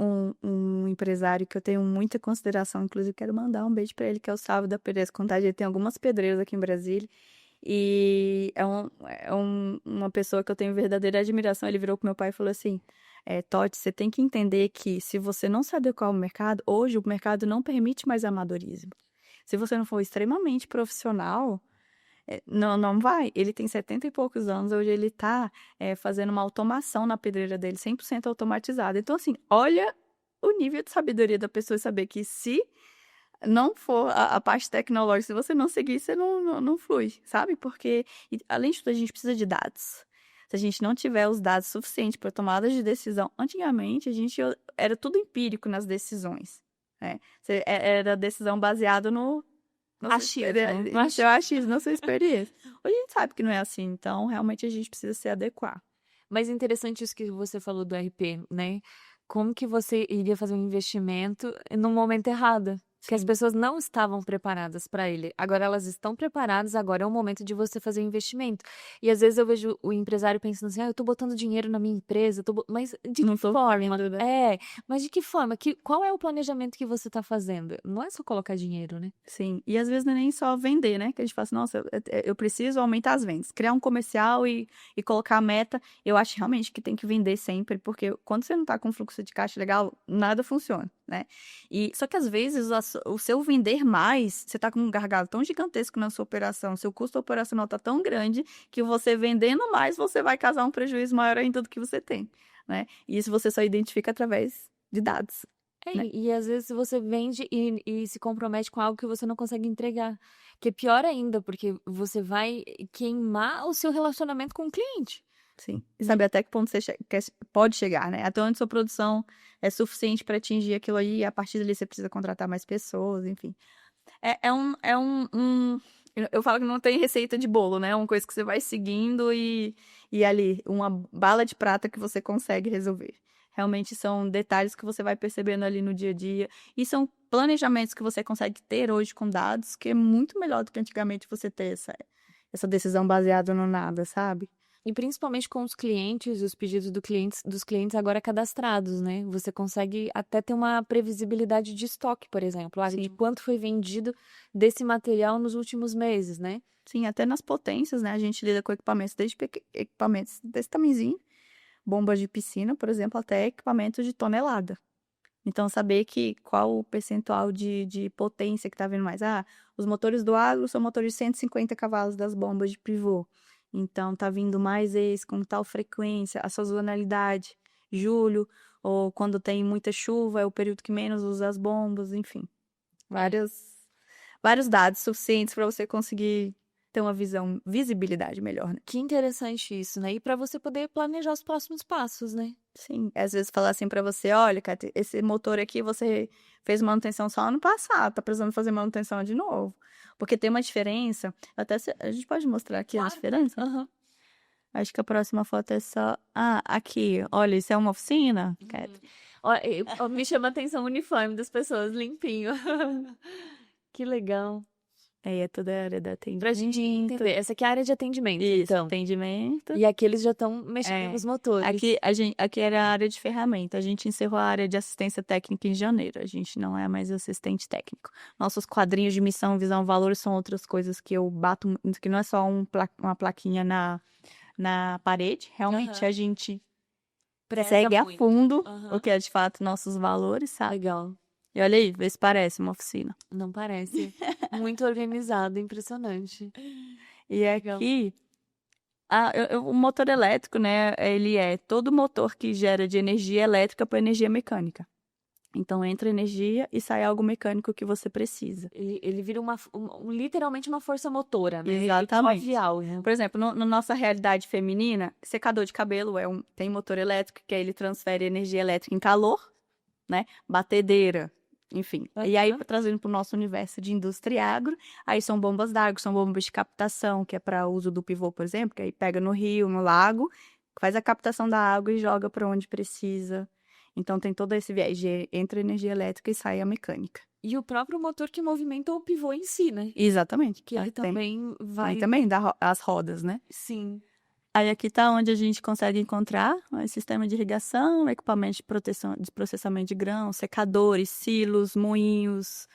um empresário que eu tenho muita consideração, inclusive quero mandar um beijo para ele, que é o Sávio da Pedreiras Contagem. Ele tem algumas pedreiras aqui em Brasília e uma pessoa que eu tenho verdadeira admiração. Ele virou pro meu pai e falou assim, Totti, você tem que entender que se você não se adequar ao mercado, hoje o mercado não permite mais amadorismo. Se você não for extremamente profissional... Não vai. Ele tem 70 e poucos anos, hoje ele tá fazendo uma automação na pedreira dele, 100% automatizada. Então, assim, olha o nível de sabedoria da pessoa saber que se não for a parte tecnológica, se você não seguir, você não flui, sabe? Porque, além de tudo, a gente precisa de dados. Se a gente não tiver os dados suficientes para tomada de decisão, antigamente era tudo empírico nas decisões, né? Era decisão baseada no seu achismo, na sua experiência. Hoje a gente sabe que não é assim, então realmente a gente precisa se adequar. Mas interessante isso que você falou do RP, né? Como que você iria fazer um investimento no momento errado? Que as pessoas não estavam preparadas para ele. Agora elas estão preparadas, agora é o momento de você fazer o investimento. E às vezes eu vejo o empresário pensando assim, eu tô botando dinheiro na minha empresa, mas de que forma? Mas de que forma? Qual é o planejamento que você tá fazendo? Não é só colocar dinheiro, né? Sim, e às vezes não é nem só vender, né? Que a gente fala assim, nossa, eu preciso aumentar as vendas. Criar um comercial e colocar a meta, eu acho realmente que tem que vender sempre, porque quando você não tá com fluxo de caixa legal, nada funciona, né? Só que às vezes o seu vender mais, você tá com um gargalo tão gigantesco na sua operação, seu custo operacional tá tão grande, que você vendendo mais, você vai causar um prejuízo maior ainda do que você tem, né? E isso você só identifica através de dados. Né? E às vezes você vende e se compromete com algo que você não consegue entregar. Que é pior ainda, porque você vai queimar o seu relacionamento com o cliente. Sim. E saber até que ponto você pode chegar, né? Até onde sua produção é suficiente para atingir aquilo ali, e a partir dali você precisa contratar mais pessoas, enfim. Eu falo que não tem receita de bolo, né? É uma coisa que você vai seguindo e ali, uma bala de prata que você consegue resolver. Realmente são detalhes que você vai percebendo ali no dia a dia. E são planejamentos que você consegue ter hoje com dados, que é muito melhor do que antigamente você ter essa decisão baseada no nada, sabe? E principalmente com os clientes, os pedidos dos clientes agora cadastrados, né? Você consegue até ter uma previsibilidade de estoque, por exemplo, de quanto foi vendido desse material nos últimos meses, né? Sim, até nas potências, né? A gente lida com equipamentos, desde equipamentos desse tamanhozinho, bombas de piscina, por exemplo, até equipamentos de tonelada. Então, saber qual o percentual de potência que tá vindo mais. Os motores do agro são motores de 150 cavalos das bombas de pivô. Então, tá vindo mais esse, com tal frequência, a sazonalidade, julho, ou quando tem muita chuva, é o período que menos usa as bombas, enfim. Vários dados suficientes para você conseguir ter uma visibilidade melhor, né? Que interessante isso, né? E para você poder planejar os próximos passos, né? Sim, às vezes falar assim para você, olha, Kate, esse motor aqui você fez manutenção só ano passado, tá precisando fazer manutenção de novo. Porque tem uma diferença, a gente pode mostrar aqui a diferença? Uhum. Acho que a próxima foto é só... aqui, olha, isso é uma oficina, Kate? Me chama a atenção o uniforme das pessoas, limpinho. Que legal. Aí é toda a área da Pra gente entender. Essa aqui é a área de atendimento, Isso, então. atendimento. E aqui eles já estão mexendo nos motores. Aqui era a área de ferramenta. A gente encerrou a área de assistência técnica em janeiro. A gente não é mais assistente técnico. Nossos quadrinhos de missão, visão, valores são outras coisas que eu bato, que não é só uma plaquinha na parede. Realmente a gente segue a fundo o que é de fato nossos valores, sabe? Legal. E olha aí, vê se parece uma oficina. Não parece. Muito organizado, impressionante. E aqui, o motor elétrico, né? Ele é todo motor que gera de energia elétrica para energia mecânica. Então, entra energia e sai algo mecânico que você precisa. Ele vira literalmente uma força motora, né? Exatamente. Jovial, né? Por exemplo, na nossa realidade feminina, secador de cabelo tem motor elétrico, que aí ele transfere energia elétrica em calor, né? Batedeira, enfim. E aí, trazendo para o nosso universo de indústria e agro, aí são bombas d'água, são bombas de captação, que é para uso do pivô, por exemplo, que aí pega no rio, no lago, faz a captação da água e joga para onde precisa. Então, tem todo esse viés entre a energia elétrica e sai a mecânica. E o próprio motor que movimenta o pivô em si, né? Exatamente. Que ele também vai... Aí também dá as rodas, né? Sim. Aí aqui tá onde a gente consegue encontrar sistema de irrigação, equipamentos de processamento de grão, secadores, silos, moinhos,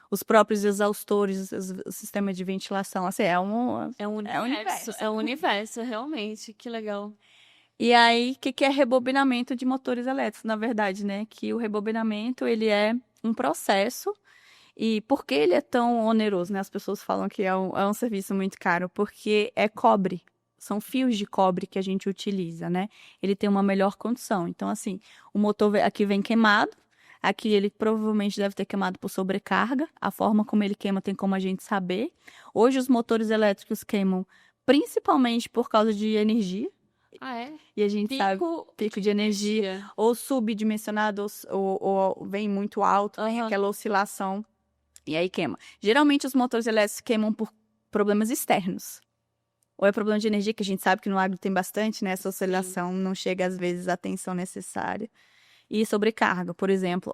os próprios exaustores, o sistema de ventilação. Assim, é um universo. É um universo, realmente. Que legal. E aí, o que é rebobinamento de motores elétricos, na verdade, né? Que o rebobinamento, ele é um processo. E por que ele é tão oneroso, né? As pessoas falam que é um serviço muito caro, porque é cobre. São fios de cobre que a gente utiliza, né? Ele tem uma melhor condição. Então, assim, o motor aqui vem queimado. Aqui ele provavelmente deve ter queimado por sobrecarga. A forma como ele queima tem como a gente saber. Hoje, os motores elétricos queimam principalmente por causa de energia. Ah, é? E a gente sabe, pico de energia, ou subdimensionado, ou vem muito alto, tem aquela oscilação, e aí queima. Geralmente os motores elétricos queimam por problemas externos. Ou é problema de energia, que a gente sabe que no agro tem bastante, né? Essa oscilação não chega às vezes à tensão necessária. E sobrecarga, por exemplo,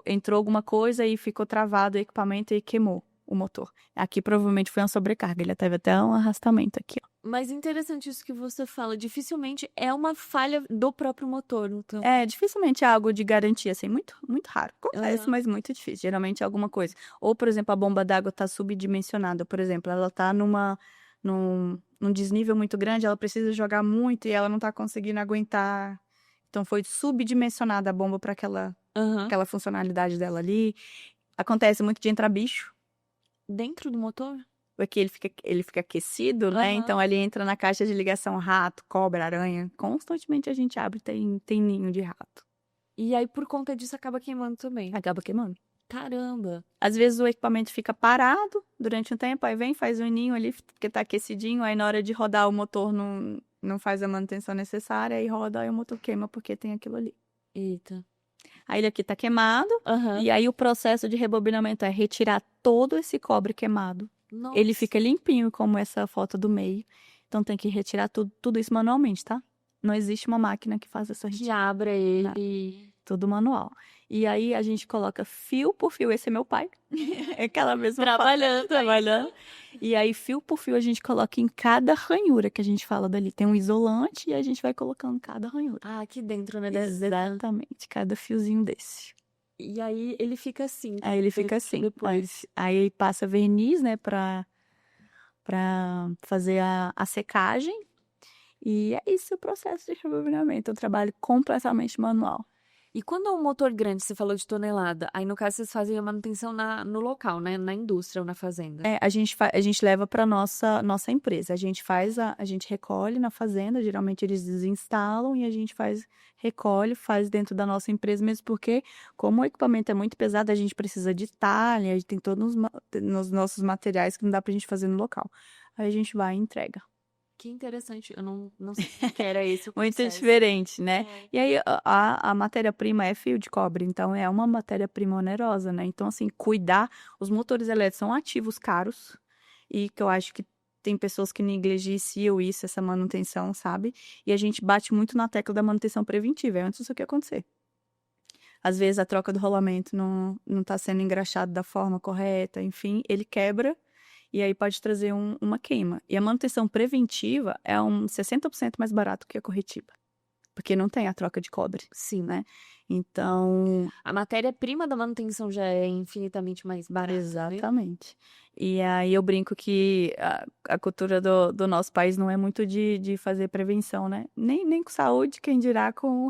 entrou alguma coisa e ficou travado o equipamento e queimou o motor. Aqui provavelmente foi uma sobrecarga, ele teve até um arrastamento aqui, ó. Mas interessante isso que você fala. Dificilmente é uma falha do próprio motor. Então... dificilmente é algo de garantia, assim, muito, muito raro. Acontece, mas muito difícil. Geralmente é alguma coisa. Ou, por exemplo, a bomba d'água está subdimensionada. Por exemplo, ela está num desnível muito grande, ela precisa jogar muito e ela não está conseguindo aguentar. Então, foi subdimensionada a bomba para aquela funcionalidade dela ali. Acontece muito de entrar bicho. Dentro do motor? Porque ele fica aquecido, né? Então, ali entra na caixa de ligação rato, cobra, aranha. Constantemente a gente abre e tem ninho de rato. E aí, por conta disso, acaba queimando também? Acaba queimando. Caramba! Às vezes o equipamento fica parado durante um tempo, aí vem, faz um ninho ali, porque tá aquecidinho, aí na hora de rodar o motor não faz a manutenção necessária, aí roda, aí o motor queima porque tem aquilo ali. Eita. Aí ele aqui tá queimado, e aí o processo de rebobinamento é retirar todo esse cobre queimado. Nossa. Ele fica limpinho, como essa foto do meio. Então tem que retirar tudo isso manualmente, tá? Não existe uma máquina que faz essa retirada. Que abra ele. Não. Tudo manual. E aí a gente coloca fio por fio. Esse é meu pai. É aquela mesma Trabalhando. E aí, fio por fio, a gente coloca em cada ranhura que a gente fala dali. Tem um isolante e a gente vai colocando cada ranhura. Ah, aqui dentro, né? Exatamente. Cada fiozinho desse. E aí ele fica assim. Aí ele fica assim. Depois. Aí passa verniz, né? Pra fazer a secagem. E é isso o processo de rebobinamento. Eu trabalho completamente manual. E quando é um motor grande, você falou de tonelada, aí no caso vocês fazem a manutenção no local, né? Na indústria ou na fazenda? A gente leva para nossa empresa. A gente recolhe na fazenda, geralmente eles desinstalam e a gente recolhe, faz dentro da nossa empresa, mesmo porque, como o equipamento é muito pesado, a gente precisa de talha, a gente tem todos nos nossos materiais que não dá pra gente fazer no local. Aí a gente vai e entrega. Que interessante, eu não sei que era esse o Muito processo. diferente, né? E aí, a matéria-prima é fio de cobre, então é uma matéria-prima onerosa, né? Então, assim, os motores elétricos são ativos caros, e que eu acho que tem pessoas que negligenciam isso, essa manutenção, sabe? E a gente bate muito na tecla da manutenção preventiva, é antes disso aqui acontecer. Às vezes, a troca do rolamento não tá sendo engraxado da forma correta, enfim, ele quebra. e aí pode trazer uma queima. E a manutenção preventiva é 60% mais barato que a corretiva, porque não tem a troca de cobre, Sim. né? Então, A matéria-prima da manutenção já é infinitamente mais barata, né? exatamente. E aí eu brinco que a cultura do nosso país não é muito de fazer prevenção, né? Nem com saúde, quem dirá com...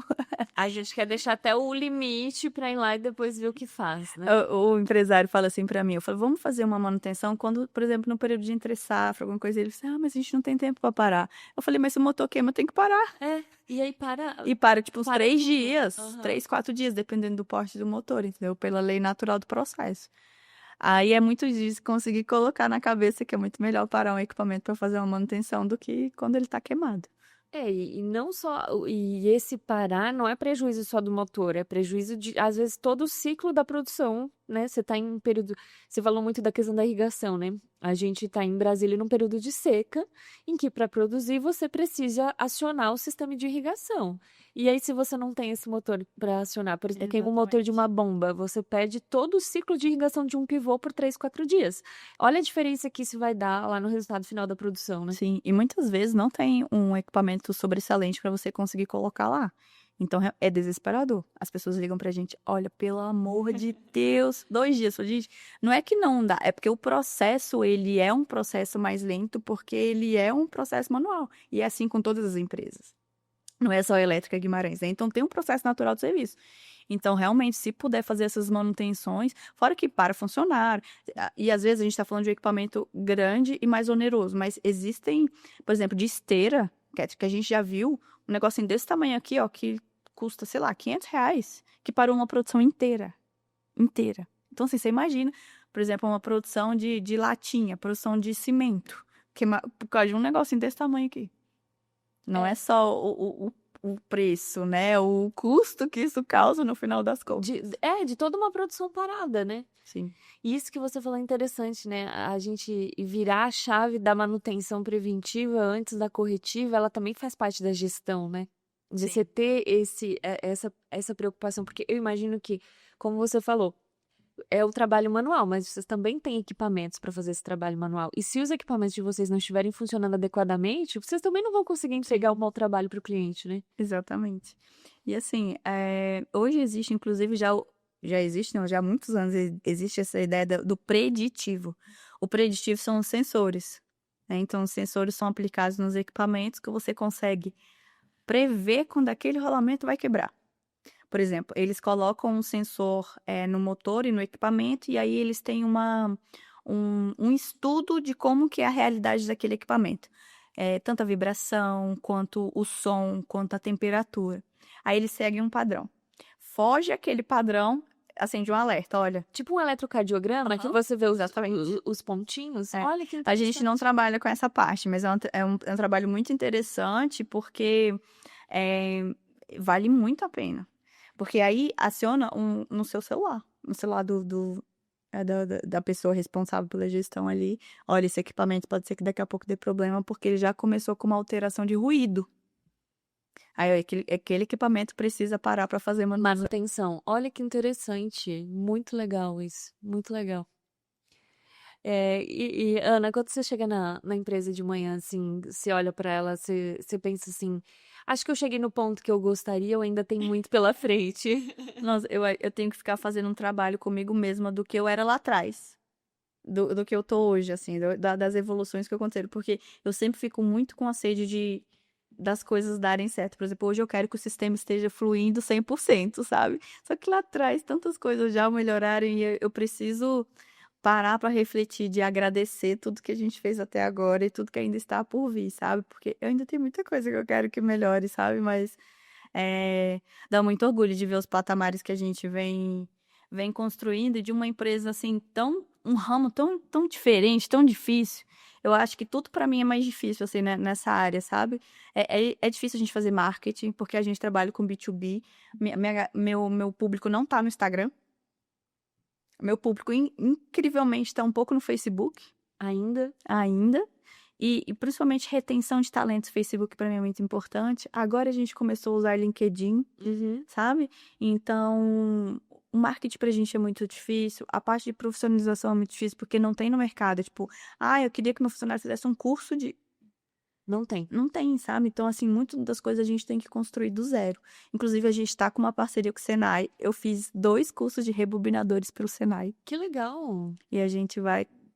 A gente quer deixar até o limite pra ir lá e depois ver o que faz, né? O empresário fala assim pra mim, eu falo, vamos fazer uma manutenção quando, por exemplo, no período de entre safra, alguma coisa, ele fala, mas a gente não tem tempo pra parar. Eu falei, mas se o motor queima, tem que parar. E aí para... E para, tipo, uns Para 3 tudo. dias, Aham. 3, 4 dias, dependendo do porte do motor, entendeu? Pela lei natural do processo. Aí é muito disso conseguir colocar na cabeça que é muito melhor parar um equipamento para fazer uma manutenção do que quando ele tá queimado. E não só. E esse parar não é prejuízo só do motor, é prejuízo de, às vezes, todo o ciclo da produção, né? Você tá em um período. Você falou muito da questão da irrigação, né? A gente tá em Brasília num período de seca, em que para produzir você precisa acionar o sistema de irrigação. E aí, se você não tem esse motor para acionar, por exemplo, queima o motor de uma bomba, você perde todo o ciclo de irrigação de um pivô por 3, 4 dias. Olha a diferença que isso vai dar lá no resultado final da produção, né? Sim, e muitas vezes não tem um equipamento sobressalente para você conseguir colocar lá. Então é desesperador. As pessoas ligam pra gente, olha, pelo amor de Deus, 2 dias. Eu falo, gente, não é que não dá, é porque o processo, ele é um processo mais lento, porque ele é um processo manual. E é assim com todas as empresas. Não é só a Elétrica Guimarães, né? Então tem um processo natural de serviço. Então, realmente, se puder fazer essas manutenções, fora que para funcionar, e às vezes a gente está falando de um equipamento grande e mais oneroso, mas existem, por exemplo, de esteira, que a gente já viu, um negocinho desse tamanho aqui, ó, que custa, sei lá, R$ 500, que parou uma produção inteira. Inteira. Então, assim, você imagina, por exemplo, uma produção de latinha, produção de cimento, por causa de um negocinho desse tamanho aqui. Não é só o preço, né? O custo que isso causa no final das contas. De toda uma produção parada, né? Sim. E isso que você falou é interessante, né? A gente virar a chave da manutenção preventiva antes da corretiva, ela também faz parte da gestão, né? De você ter essa preocupação, porque eu imagino que, como você falou, é o trabalho manual, mas vocês também têm equipamentos para fazer esse trabalho manual. E se os equipamentos de vocês não estiverem funcionando adequadamente, vocês também não vão conseguir entregar um bom trabalho para o cliente, né? Exatamente. E assim, hoje existe, inclusive, já existe, não, já há muitos anos existe essa ideia do preditivo. O preditivo são os sensores, né? Então, os sensores são aplicados nos equipamentos que você consegue prever quando aquele rolamento vai quebrar. Por exemplo, eles colocam um sensor no motor e no equipamento, e aí eles têm um estudo de como que é a realidade daquele equipamento. Tanto a vibração, quanto o som, quanto a temperatura. Aí eles seguem um padrão. Foge aquele padrão, acende um alerta, olha. Tipo um eletrocardiograma, que você vê Exatamente. os pontinhos. É. Olha que A interessante. gente não trabalha com essa parte, mas é um trabalho muito interessante, porque vale muito a pena. Porque aí aciona no seu celular, no celular da pessoa responsável pela gestão ali. Olha, esse equipamento pode ser que daqui a pouco dê problema, porque ele já começou com uma alteração de ruído. Aí aquele equipamento precisa parar para fazer manutenção. Olha que interessante. Muito legal isso. Muito legal. Ana, quando você chega na empresa de manhã, assim, você olha para ela, você pensa assim, acho que eu cheguei no ponto que eu gostaria, eu ainda tenho muito pela frente. Nossa, eu tenho que ficar fazendo um trabalho comigo mesma do que eu era lá atrás. Do que eu tô hoje, assim, das evoluções que aconteceram. Porque eu sempre fico muito com a sede das coisas darem certo. Por exemplo, hoje eu quero que o sistema esteja fluindo 100%, sabe? Só que lá atrás, tantas coisas já melhoraram e eu preciso parar para refletir, de agradecer tudo que a gente fez até agora e tudo que ainda está por vir, sabe? Porque eu ainda tenho muita coisa que eu quero que melhore, sabe? Mas dá muito orgulho de ver os patamares que a gente vem construindo e de uma empresa assim um ramo tão diferente, tão difícil. Eu acho que tudo para mim é mais difícil assim, né, nessa área, sabe? É difícil a gente fazer marketing porque a gente trabalha com B2B. Meu público não tá no Instagram. Meu público, incrivelmente, está um pouco no Facebook. Ainda. E principalmente retenção de talentos. Facebook para mim é muito importante. Agora a gente começou a usar LinkedIn, sabe? Então, o marketing pra gente é muito difícil, a parte de profissionalização é muito difícil, porque não tem no mercado. Tipo, eu queria que meu funcionário fizesse um curso de. Não tem. Não tem, sabe? Então, assim, muitas das coisas a gente tem que construir do zero. Inclusive, a gente tá com uma parceria com o Senai. Eu fiz 2 cursos de rebobinadores pro Senai. Que legal. E a gente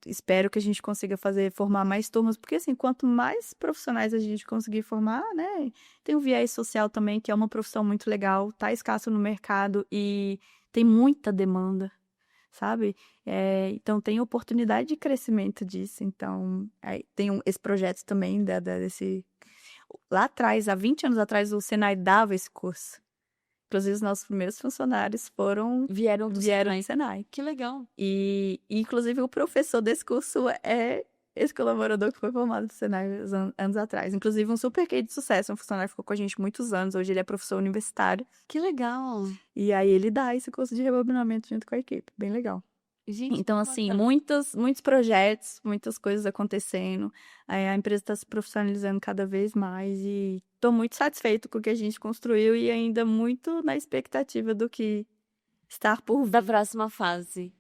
espero que a gente consiga formar mais turmas, porque assim, quanto mais profissionais a gente conseguir formar, né? Tem o viés social também, que é uma profissão muito legal, tá escasso no mercado e tem muita demanda, sabe? Então tem oportunidade de crescimento disso. Então, tem esse projeto também desse. Lá atrás, há 20 anos atrás, o Senai dava esse curso. Inclusive, os nossos primeiros funcionários Vieram do vieram do Senai. Que legal. E, inclusive, o professor desse curso é esse colaborador que foi formado do Senai anos atrás. Inclusive, um super case de sucesso. Um funcionário que ficou com a gente muitos anos. Hoje ele é professor universitário. Que legal. E aí ele dá esse curso de rebobinamento junto com a equipe. Bem legal. Gente, Então, que assim, bacana. muitos projetos, muitas coisas acontecendo. A empresa está se profissionalizando cada vez mais e estou muito satisfeito com o que a gente construiu e ainda muito na expectativa do que estar por Da vir. próxima fase.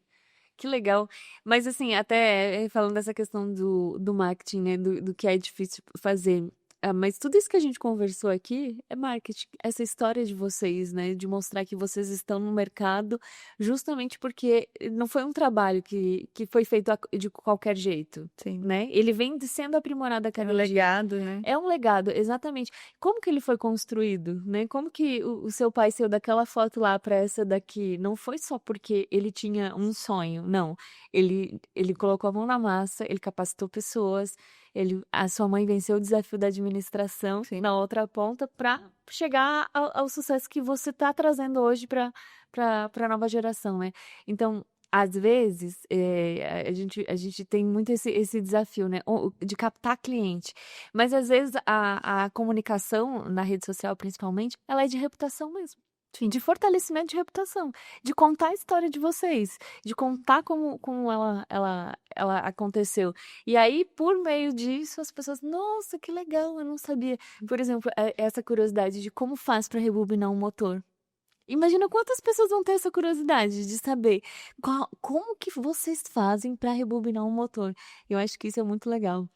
Que legal. Mas assim, até falando dessa questão do marketing, né? Do que é difícil fazer. Mas tudo isso que a gente conversou aqui é marketing. Essa história de vocês, né? De mostrar que vocês estão no mercado justamente porque não foi um trabalho que foi feito de qualquer jeito, Sim. né? Ele vem sendo aprimorado a É um cada dia. legado, né? É um legado, exatamente. Como que ele foi construído, né? Como que o seu pai saiu daquela foto lá para essa daqui? Não foi só porque ele tinha um sonho, não. Ele colocou a mão na massa, ele capacitou pessoas, a sua mãe venceu o desafio da administração Sim. na outra ponta para chegar ao sucesso que você está trazendo hoje para a nova geração, né? Então, às vezes, a gente tem muito esse desafio, né? De captar cliente. Mas, às vezes, a comunicação na rede social, principalmente, ela é de reputação mesmo. Sim. De fortalecimento de reputação. De contar a história de vocês. De contar como ela aconteceu. E aí, por meio disso, as pessoas... Nossa, que legal, eu não sabia. Por exemplo, essa curiosidade de como faz para rebobinar um motor. Imagina quantas pessoas vão ter essa curiosidade de saber como que vocês fazem para rebobinar um motor. Eu acho que isso é muito legal.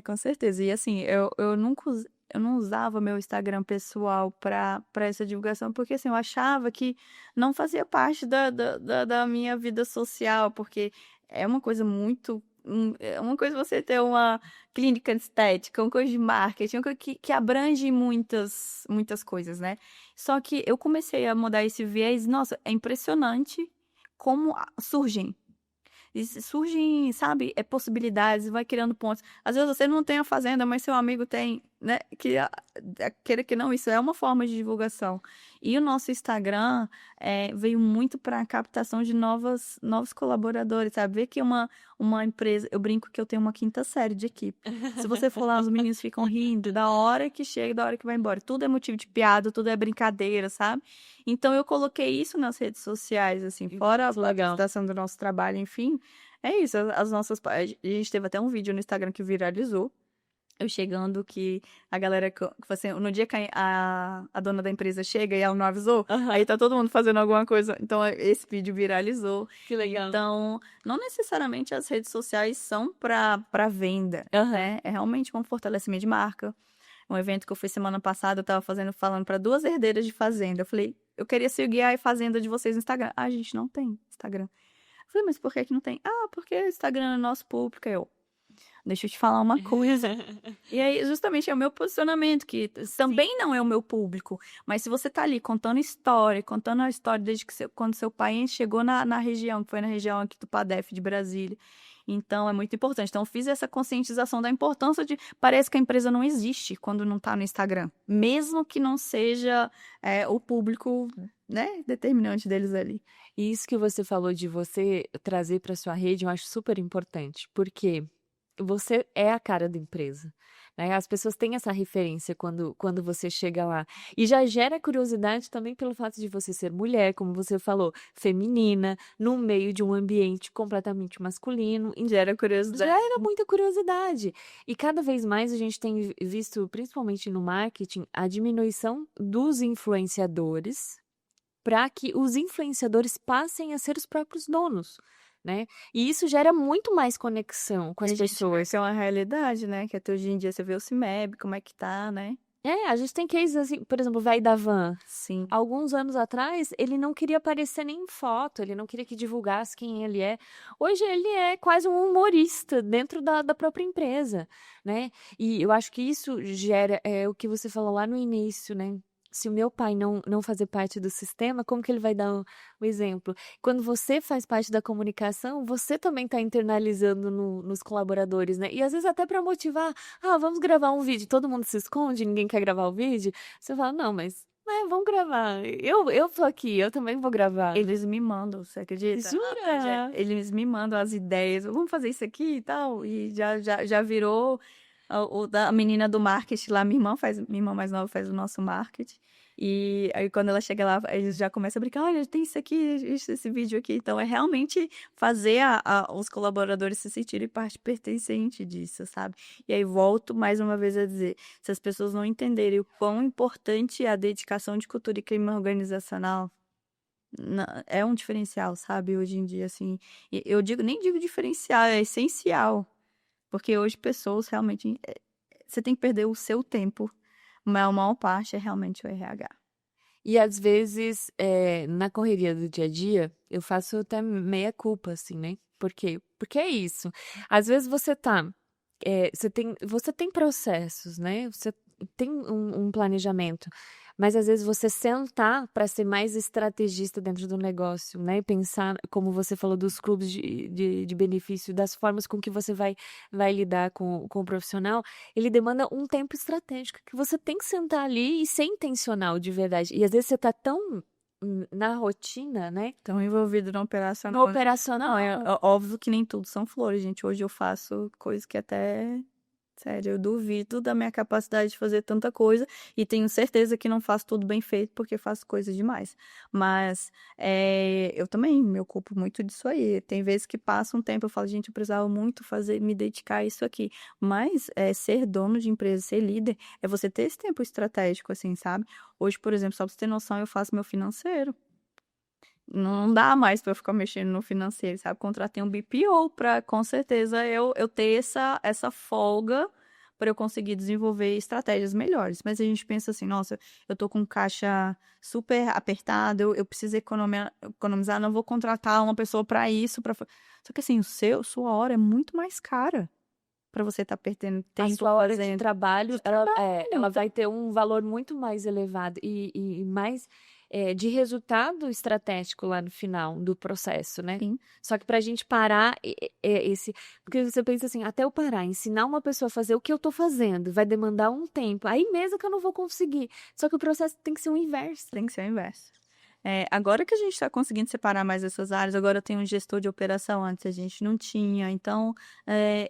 Com certeza. E assim, eu não usava meu Instagram pessoal para essa divulgação, porque assim, eu achava que não fazia parte da minha vida social, porque é uma coisa muito. É uma coisa você ter uma clínica de estética, uma coisa de marketing, uma coisa que abrange muitas coisas, né? Só que eu comecei a mudar esse viés, nossa, é impressionante como surgem. Sabe, possibilidades, vai criando pontos. Às vezes você não tem a fazenda, mas seu amigo tem, né? Queira que não, isso é uma forma de divulgação. E o nosso Instagram veio muito para a captação de novos colaboradores, sabe? Ver que uma empresa, eu brinco que eu tenho uma 5ª série de equipe. Se você for lá, os meninos ficam rindo da hora que chega, da hora que vai embora. Tudo é motivo de piada, tudo é brincadeira, sabe? Então eu coloquei isso nas redes sociais, assim, fora a apresentação do nosso trabalho, enfim. É isso, a gente teve até um vídeo no Instagram que viralizou. Eu chegando, que a galera, assim, no dia que a dona da empresa chega e ela não avisou, aí tá todo mundo fazendo alguma coisa. Então, esse vídeo viralizou. Que legal. Então, não necessariamente as redes sociais são para venda, né? É realmente um fortalecimento de marca. Um evento que eu fui semana passada, eu tava falando para 2 herdeiras de fazenda. Eu falei, eu queria seguir a fazenda de vocês no Instagram. A gente não tem Instagram. Eu falei, mas por que não tem? Porque o Instagram é nosso público. Deixa eu te falar uma coisa. E aí, justamente, é o meu posicionamento, que também não é o meu público. Mas se você tá ali contando a história desde quando seu pai chegou na região, que foi na região aqui do PADEF de Brasília. Então, é muito importante. Então, eu fiz essa conscientização da importância de... Parece que a empresa não existe quando não tá no Instagram. Mesmo que não seja o público, né, determinante deles ali. E isso que você falou de você trazer para sua rede, eu acho super importante. Porque você é a cara da empresa, né? As pessoas têm essa referência quando você chega lá. E já gera curiosidade também pelo fato de você ser mulher, como você falou, feminina, no meio de um ambiente completamente masculino. Gera curiosidade. Gera muita curiosidade. E cada vez mais a gente tem visto, principalmente no marketing, a diminuição dos influenciadores para que os influenciadores passem a ser os próprios donos, né? E isso gera muito mais conexão com as pessoas. Isso é uma realidade, né? Que até hoje em dia você vê o CIMEB, como é que tá, né? A gente tem cases assim, por exemplo, o velho da van. Sim. Alguns anos atrás, ele não queria aparecer nem em foto, ele não queria que divulgasse quem ele é. Hoje ele é quase um humorista dentro da própria empresa, né? E eu acho que isso gera o que você falou lá no início, né? Se o meu pai não fazer parte do sistema, como que ele vai dar o exemplo? Quando você faz parte da comunicação, você também está internalizando nos colaboradores, né? E às vezes até para motivar, vamos gravar um vídeo, todo mundo se esconde, ninguém quer gravar o vídeo. Você fala, não, mas vamos gravar. Eu tô aqui, eu também vou gravar. Eles me mandam, você acredita? Jura? Eles me mandam as ideias, vamos fazer isso aqui e tal, e já virou a menina do marketing lá, minha irmã mais nova faz o nosso marketing, e aí quando ela chega lá, eles já começam a brincar, olha, tem isso aqui, esse vídeo aqui, então é realmente fazer os colaboradores se sentirem parte pertencente disso, sabe? E aí volto mais uma vez a dizer, se as pessoas não entenderem o quão importante é a dedicação de cultura e clima organizacional, é um diferencial, sabe? Hoje em dia, assim, eu nem digo diferencial, é essencial. Porque hoje pessoas realmente... Você tem que perder o seu tempo, mas a maior parte é realmente o RH. E às vezes, na correria do dia a dia, eu faço até meia culpa, assim, né? Por quê? Porque é isso. Às vezes você você tem processos, né? Você tem um planejamento, mas às vezes você sentar para ser mais estrategista dentro do negócio, né? Pensar, como você falou, dos clubes de benefício, das formas com que você vai lidar com o profissional, ele demanda um tempo estratégico, que você tem que sentar ali e ser intencional de verdade. E às vezes você tá tão na rotina, né? Tão envolvido no operacional. No operacional. Não, é óbvio que nem tudo são flores, gente. Hoje eu faço coisas que até... Sério, eu duvido da minha capacidade de fazer tanta coisa e tenho certeza que não faço tudo bem feito porque faço coisas demais. Mas eu também me ocupo muito disso aí. Tem vezes que passa um tempo, eu falo, gente, eu precisava muito me dedicar a isso aqui. Mas ser dono de empresa, ser líder, é você ter esse tempo estratégico, assim, sabe? Hoje, por exemplo, só pra você ter noção, eu faço meu financeiro. Não dá mais para eu ficar mexendo no financeiro, sabe? Contratei um BPO para, com certeza, eu ter essa folga para eu conseguir desenvolver estratégias melhores. Mas a gente pensa assim, nossa, eu tô com caixa super apertado, eu preciso economizar, não vou contratar uma pessoa para isso. Só que assim, sua hora é muito mais cara para você estar perdendo tempo. A sua hora de trabalho, ela vai ter um valor muito mais elevado e mais de resultado estratégico lá no final do processo, né? Sim. Só que pra gente parar porque você pensa assim, até eu parar, ensinar uma pessoa a fazer o que eu tô fazendo, vai demandar um tempo, aí mesmo que eu não vou conseguir. Só que o processo tem que ser o inverso. Tem que ser o inverso. Agora que a gente está conseguindo separar mais essas áreas, agora tem um gestor de operação, antes a gente não tinha. Então,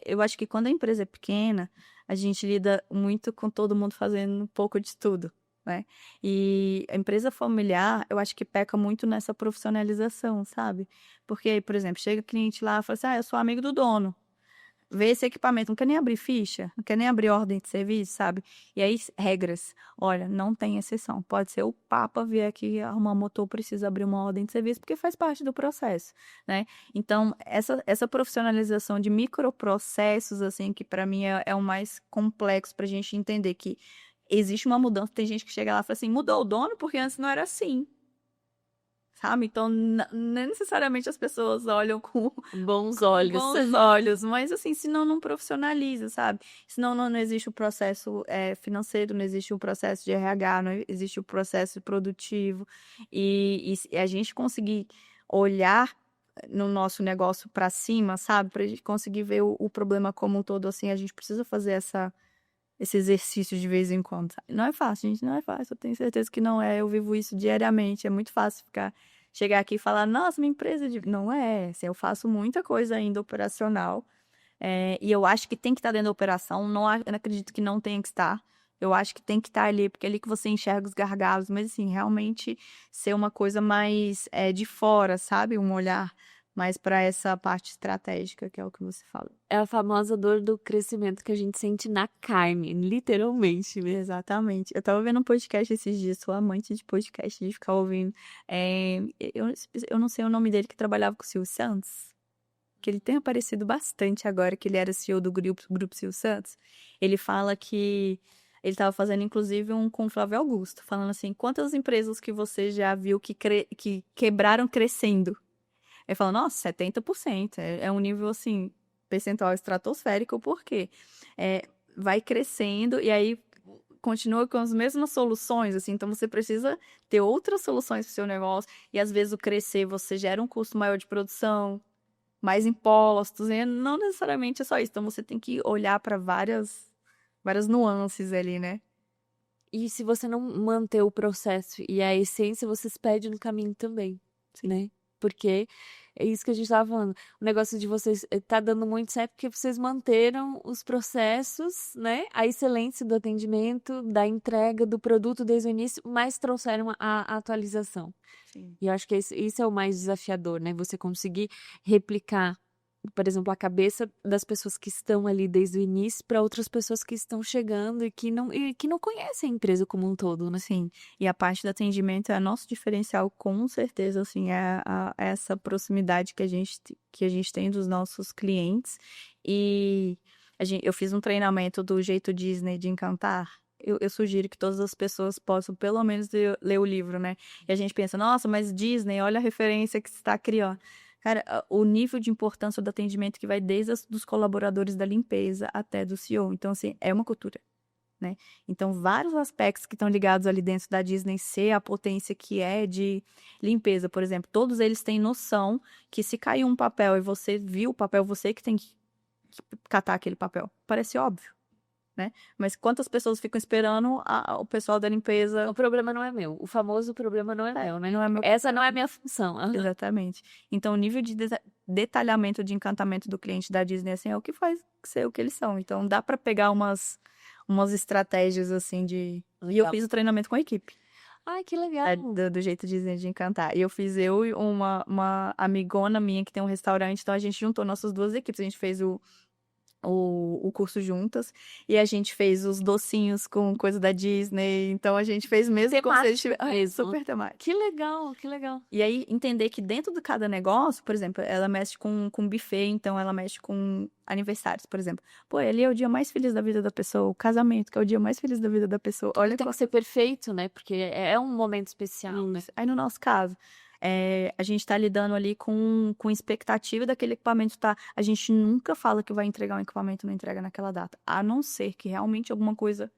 eu acho que quando a empresa é pequena, a gente lida muito com todo mundo fazendo um pouco de tudo, né? E a empresa familiar, eu acho que peca muito nessa profissionalização, sabe? Porque, por exemplo, chega cliente lá e fala assim, eu sou amigo do dono. Vê esse equipamento, não quer nem abrir ficha, não quer nem abrir ordem de serviço, sabe? E aí, regras. Olha, não tem exceção. Pode ser o Papa vir aqui arrumar motor, precisa abrir uma ordem de serviço, porque faz parte do processo, né? Então, essa profissionalização de microprocessos, assim, que para mim é o mais complexo pra gente entender que existe uma mudança. Tem gente que chega lá e fala assim, mudou o dono porque antes não era assim. Sabe? Então, não necessariamente as pessoas olham com bons olhos. Bons olhos, mas assim, senão não profissionaliza, sabe? Senão não existe o processo financeiro, não existe o processo de RH, não existe o processo produtivo. E a gente conseguir olhar no nosso negócio para cima, sabe? Para a gente conseguir ver o problema como um todo, assim, a gente precisa fazer esse exercício de vez em quando, sabe? Não é fácil, gente, não é fácil. Eu tenho certeza que não é. Eu vivo isso diariamente. É muito fácil chegar aqui e falar, nossa, minha empresa... Não é. Assim, eu faço muita coisa ainda operacional. E eu acho que tem que estar dentro da operação. Eu não acredito que não tenha que estar. Eu acho que tem que estar ali, porque é ali que você enxerga os gargalos. Mas, assim, realmente ser uma coisa mais de fora, sabe? Um olhar mais para essa parte estratégica, que é o que você fala. É a famosa dor do crescimento que a gente sente na carne, literalmente, né? Exatamente. Eu tava vendo um podcast esses dias, sou amante de podcast, de ficar ouvindo. Eu não sei o nome dele, que trabalhava com o Silvio Santos, que ele tem aparecido bastante agora, que ele era CEO do grupo Silvio Santos. Ele fala que ele estava fazendo, inclusive, um com o Flávio Augusto, falando assim, quantas empresas que você já viu que quebraram crescendo? Ele fala, nossa, 70%. É um nível, assim, percentual estratosférico, porque vai crescendo e aí continua com as mesmas soluções, assim, então você precisa ter outras soluções para o seu negócio, e às vezes o crescer você gera um custo maior de produção, mais impostos, e não necessariamente é só isso, então você tem que olhar para várias nuances ali, né? E se você não manter o processo e a essência, você se perde no caminho também, né? Porque é isso que a gente estava falando. O negócio de vocês tá dando muito certo porque vocês manteram os processos, né? A excelência do atendimento, da entrega do produto desde o início, mas trouxeram a atualização. Sim. E eu acho que isso é o mais desafiador, né? Você conseguir replicar, por exemplo, a cabeça das pessoas que estão ali desde o início para outras pessoas que estão chegando e que não conhecem a empresa como um todo, né? Sim, e a parte do atendimento é nosso diferencial, com certeza, assim, essa proximidade que a gente tem dos nossos clientes. E eu fiz um treinamento do Jeito Disney de Encantar. Eu sugiro que todas as pessoas possam, pelo menos, ler o livro, né? E a gente pensa, nossa, mas Disney, olha a referência que você está criando. Cara, o nível de importância do atendimento que vai desde dos colaboradores da limpeza até do CEO. Então, assim, é uma cultura, né? Então, vários aspectos que estão ligados ali dentro da Disney ser a potência que é de limpeza, por exemplo, todos eles têm noção que se caiu um papel e você viu o papel, você que tem que catar aquele papel. Parece óbvio, né? Mas quantas pessoas ficam esperando o pessoal da limpeza? O problema não é meu. O famoso problema não é meu, né? Não é meu. Essa não é a minha função. Aham. Exatamente. Então, o nível de detalhamento de encantamento do cliente da Disney, assim, é o que faz ser o que eles são. Então, dá para pegar umas estratégias, assim, de... E eu fiz o treinamento com a equipe. Ai, que legal. Do Jeito Disney de Encantar. E eu fiz e uma amigona minha que tem um restaurante, então a gente juntou nossas duas equipes. A gente fez o curso juntas, e a gente fez os docinhos com coisa da Disney, então a gente fez mesmo como se a gente mesmo. super temático. Que legal, que legal. E aí, entender que dentro de cada negócio, por exemplo, ela mexe com buffet, então ela mexe com aniversários, por exemplo. Pô, ali é o dia mais feliz da vida da pessoa, o casamento, que é o dia mais feliz da vida da pessoa. Olha, tem que ser perfeito, né? Porque é um momento especial, né? Aí, no nosso caso, a gente está lidando ali com expectativa daquele equipamento tá. A gente nunca fala que vai entregar um equipamento, não entrega naquela data. A não ser que realmente alguma coisa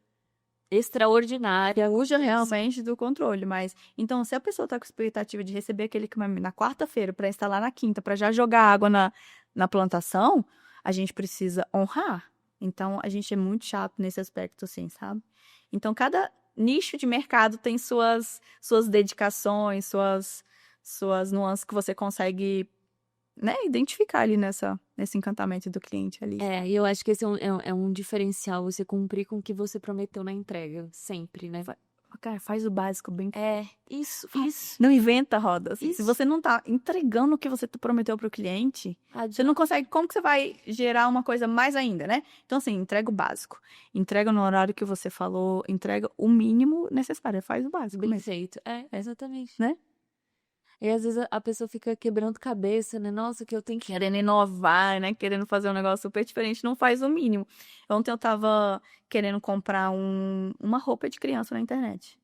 extraordinária, fuja realmente do controle. Mas, então, se a pessoa está com expectativa de receber aquele equipamento na quarta-feira para instalar na quinta, para já jogar água na plantação, a gente precisa honrar. Então, a gente é muito chato nesse aspecto, assim, sabe? Então, cada nicho de mercado tem suas dedicações, suas nuances que você consegue, né, identificar ali nesse encantamento do cliente ali. E eu acho que esse é um diferencial, você cumprir com o que você prometeu na entrega, sempre, né? Cara, faz o básico bem. Isso. Não inventa roda. Assim. Isso. Se você não tá entregando o que você prometeu pro cliente, você não consegue. Como que você vai gerar uma coisa mais ainda, né? Então, assim, entrega o básico. Entrega no horário que você falou, entrega o mínimo necessário. Faz o básico Bem mesmo. feito. Exatamente. Né? E às vezes a pessoa fica quebrando cabeça, né? Nossa, que eu tenho que... Querendo inovar, né? Querendo fazer um negócio super diferente, não faz o mínimo. Ontem eu tava querendo comprar uma roupa de criança na internet.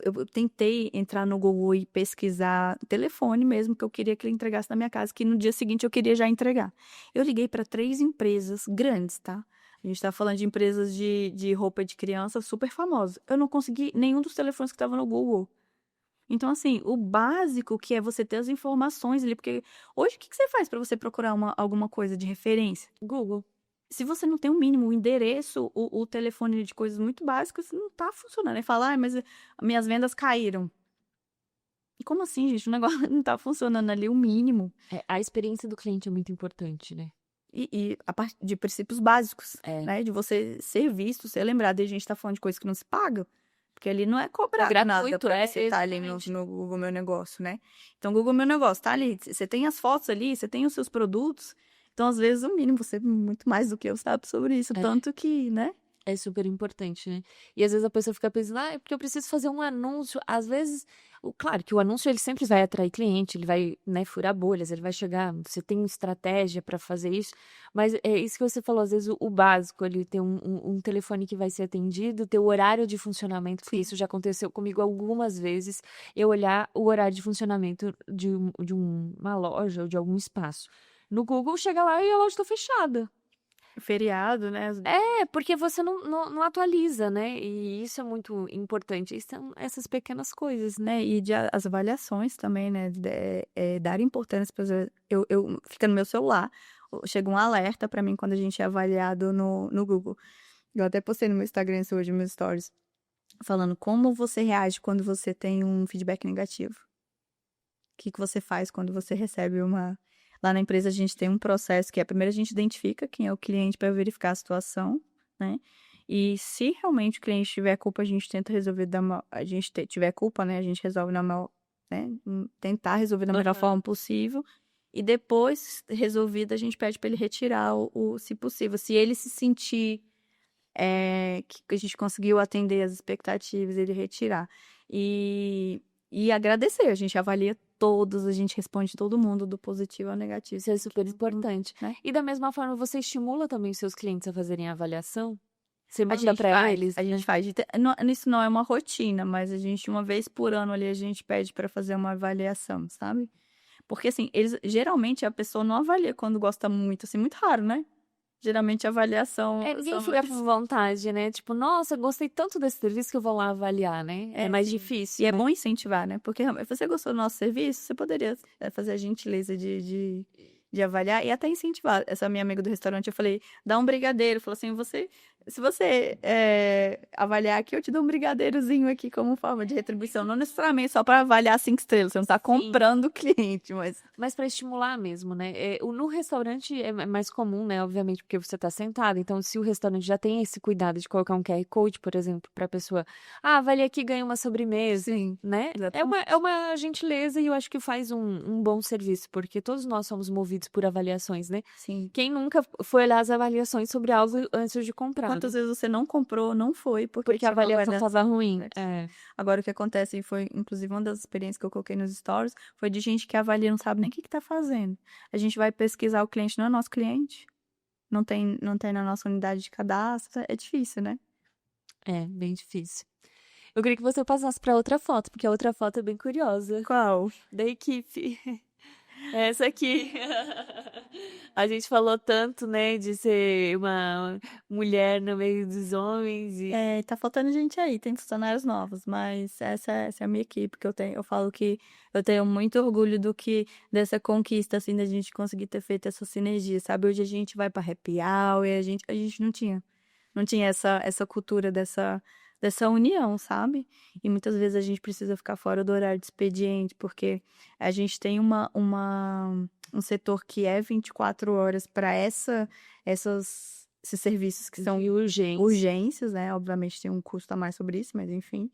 Eu tentei entrar no Google e pesquisar telefone mesmo, que eu queria que ele entregasse na minha casa, que no dia seguinte eu queria já entregar. Eu liguei para 3 empresas grandes, tá? A gente tá falando de empresas de roupa de criança super famosas. Eu não consegui nenhum dos telefones que estavam no Google. Então, assim, o básico que é você ter as informações ali, porque hoje o que você faz para você procurar alguma coisa de referência? Google. Se você não tem o mínimo, o endereço, o telefone de coisas muito básicas, não tá funcionando. Aí fala, mas minhas vendas caíram. E como assim, gente? O negócio não tá funcionando ali, o mínimo. A experiência do cliente é muito importante, né? E a parte de princípios básicos, né? De você ser visto, ser lembrado. E a gente tá falando de coisa que não se paga. Porque ali não é cobrado nada gratuito, pra você estar ali exatamente. no Google Meu Negócio, né? Então, Google Meu Negócio tá ali, você tem as fotos ali, você tem os seus produtos. Então, às vezes, o mínimo, você muito mais do que eu sabe sobre isso. É. Tanto que, né? É super importante, né? E às vezes a pessoa fica pensando, é porque eu preciso fazer um anúncio. Às vezes, claro que o anúncio ele sempre vai atrair cliente, ele vai, né, furar bolhas, ele vai chegar, você tem estratégia para fazer isso, mas é isso que você falou, às vezes o básico ali, ter um telefone que vai ser atendido, ter o horário de funcionamento, porque Sim. isso já aconteceu comigo algumas vezes, eu olhar o horário de funcionamento de uma loja ou de algum espaço. No Google, chega lá e a loja está fechada. Feriado, né? É, porque você não atualiza, né? E isso é muito importante. E são essas pequenas coisas, né? Né? E as avaliações também, né? Dar importância para fica no meu celular. Chega um alerta para mim quando a gente é avaliado no Google. Eu até postei no meu Instagram isso hoje, meus stories, falando como você reage quando você tem um feedback negativo. O que você faz quando você recebe uma. Lá na empresa a gente tem um processo que é, primeiro a gente identifica quem é o cliente para verificar a situação, né? E se realmente o cliente tiver culpa, a gente tenta resolver a gente tiver culpa, né? A gente resolve né? Tentar resolver da melhor forma possível. E depois, resolvido, a gente pede para ele retirar se possível. Se ele se sentir que a gente conseguiu atender as expectativas, ele retirar. E agradecer, a gente avalia todos, a gente responde todo mundo, do positivo ao negativo. Isso é super importante. Né? E da mesma forma, você estimula também os seus clientes a fazerem a avaliação? Você A manda gente para faz, eles? a gente faz. Isso não é uma rotina, mas a gente, uma vez por ano ali, a gente pede para fazer uma avaliação, sabe? Porque, assim, geralmente a pessoa não avalia quando gosta muito, assim, muito raro, né? Geralmente a avaliação. Ninguém fica com vontade, né? Tipo, nossa, gostei tanto desse serviço que eu vou lá avaliar, né? É mais Sim. difícil. E é né? bom incentivar, né? Porque realmente, você gostou do nosso serviço, você poderia fazer a gentileza de avaliar e até incentivar. Essa minha amiga do restaurante, eu falei, dá um brigadeiro. Falou assim, se você avaliar aqui, eu te dou um brigadeirozinho aqui como forma de retribuição. Não necessariamente só para avaliar 5 estrelas, você não tá comprando o cliente, mas... Mas para estimular mesmo, né? No restaurante é mais comum, né? Obviamente, porque você tá sentado. Então, se o restaurante já tem esse cuidado de colocar um QR Code, por exemplo, para a pessoa, avalia aqui, ganha uma sobremesa, Sim, né? exatamente. É uma gentileza e eu acho que faz um bom serviço, porque todos nós somos movidos por avaliações, né? Sim. Quem nunca foi olhar as avaliações sobre algo antes de comprar? Quantas vezes você não comprou, não foi, porque Porque a tinha uma avaliação avaliação. estava ruim. É. Agora, o que acontece, e foi, inclusive, uma das experiências que eu coloquei nos stories, foi de gente que avalia, não sabe nem o que tá fazendo. A gente vai pesquisar o cliente, não é nosso cliente. Não tem na nossa unidade de cadastro. É difícil, né? É, bem difícil. Eu queria que você passasse para outra foto, porque a outra foto é bem curiosa. Qual? Da equipe. Essa aqui. A gente falou tanto, né, de ser uma mulher no meio dos homens e Tá faltando gente aí, tem funcionários novos, mas essa é a minha equipe que eu tenho. Eu falo que eu tenho muito orgulho dessa conquista, assim, da gente conseguir ter feito essa sinergia, sabe? Hoje a gente vai pra happy hour e a gente não tinha essa cultura dessa união, sabe? E muitas vezes a gente precisa ficar fora do horário de expediente, porque a gente tem um setor que é 24 horas para esses serviços que são urgências, né? Obviamente tem um custo a mais sobre isso, mas enfim.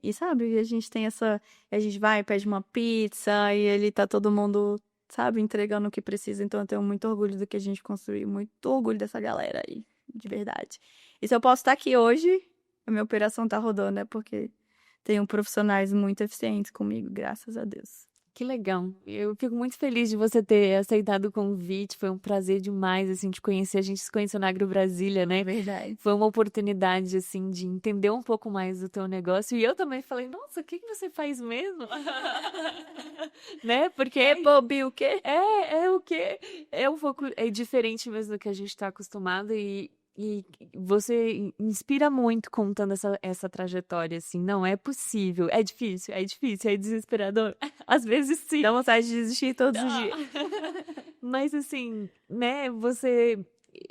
E sabe, a gente tem a gente vai, pede uma pizza e ele tá todo mundo, sabe, entregando o que precisa. Então eu tenho muito orgulho do que a gente construiu, muito orgulho dessa galera aí, de verdade. E se eu posso estar aqui hoje, a minha operação tá rodando, é porque tenho profissionais muito eficientes comigo, graças a Deus. que legal. Eu fico muito feliz de você ter aceitado o convite. Foi um prazer demais, assim, te conhecer. A gente se conheceu na Agro Brasília, né? É verdade. Foi uma oportunidade, assim, de entender um pouco mais do teu negócio. E eu também falei, nossa, o que você faz mesmo? Né? Porque... Bobi, o quê? É o quê? É um pouco diferente mesmo do que a gente está acostumado e você inspira muito contando essa trajetória, assim. Não é possível. É difícil, é desesperador. Às vezes sim. Dá vontade de desistir todos os dias. Mas assim, né,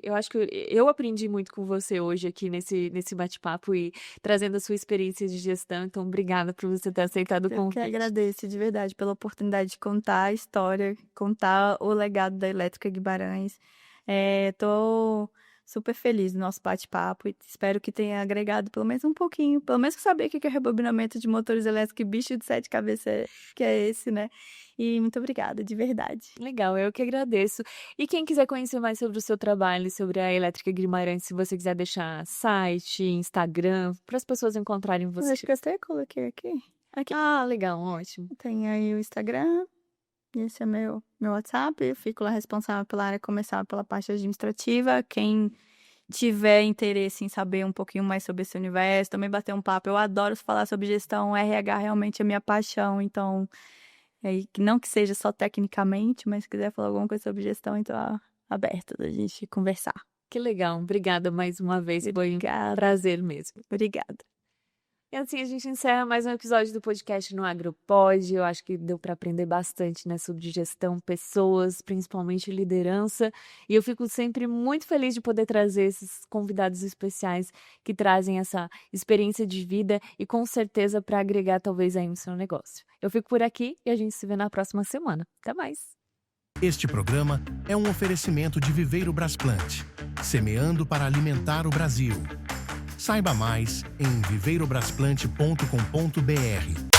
eu acho que eu aprendi muito com você hoje aqui nesse bate-papo e trazendo a sua experiência de gestão. Então, obrigada por você ter aceitado o Eu que convite. agradeço de verdade pela oportunidade de contar a história, contar o legado da Elétrica Guimarães. Tô super feliz no nosso bate-papo e espero que tenha agregado pelo menos um pouquinho, pelo menos saber o que que é rebobinamento de motores elétricos, que bicho de 7 cabeças que é esse, né. E muito obrigada, de verdade. Legal, eu que agradeço. E quem quiser conhecer mais sobre o seu trabalho, sobre a Elétrica Guimarães, se você quiser deixar site, Instagram, para as pessoas encontrarem Eu acho você. que eu até coloquei aqui. Aqui Ah, legal, ótimo. tem aí o Instagram, esse é meu WhatsApp, eu fico lá responsável pela área comercial, pela parte administrativa. Quem tiver interesse em saber um pouquinho mais sobre esse universo, também bater um papo, eu adoro falar sobre gestão, RH realmente é minha paixão, então, que não que seja só tecnicamente, mas se quiser falar alguma coisa sobre gestão, então, aberta da gente conversar. Que legal, obrigada mais uma vez, foi um Obrigada, prazer mesmo. obrigada. E assim a gente encerra mais um episódio do podcast no AgroPod. Eu acho que deu para aprender bastante, né, sobre gestão, pessoas, principalmente liderança. E eu fico sempre muito feliz de poder trazer esses convidados especiais que trazem essa experiência de vida e com certeza para agregar talvez aí no seu negócio. Eu fico por aqui e a gente se vê na próxima semana. Até mais! Este programa é um oferecimento de Viveiro Brasplante, semeando para alimentar o Brasil. Saiba mais em viveirobrasplante.com.br.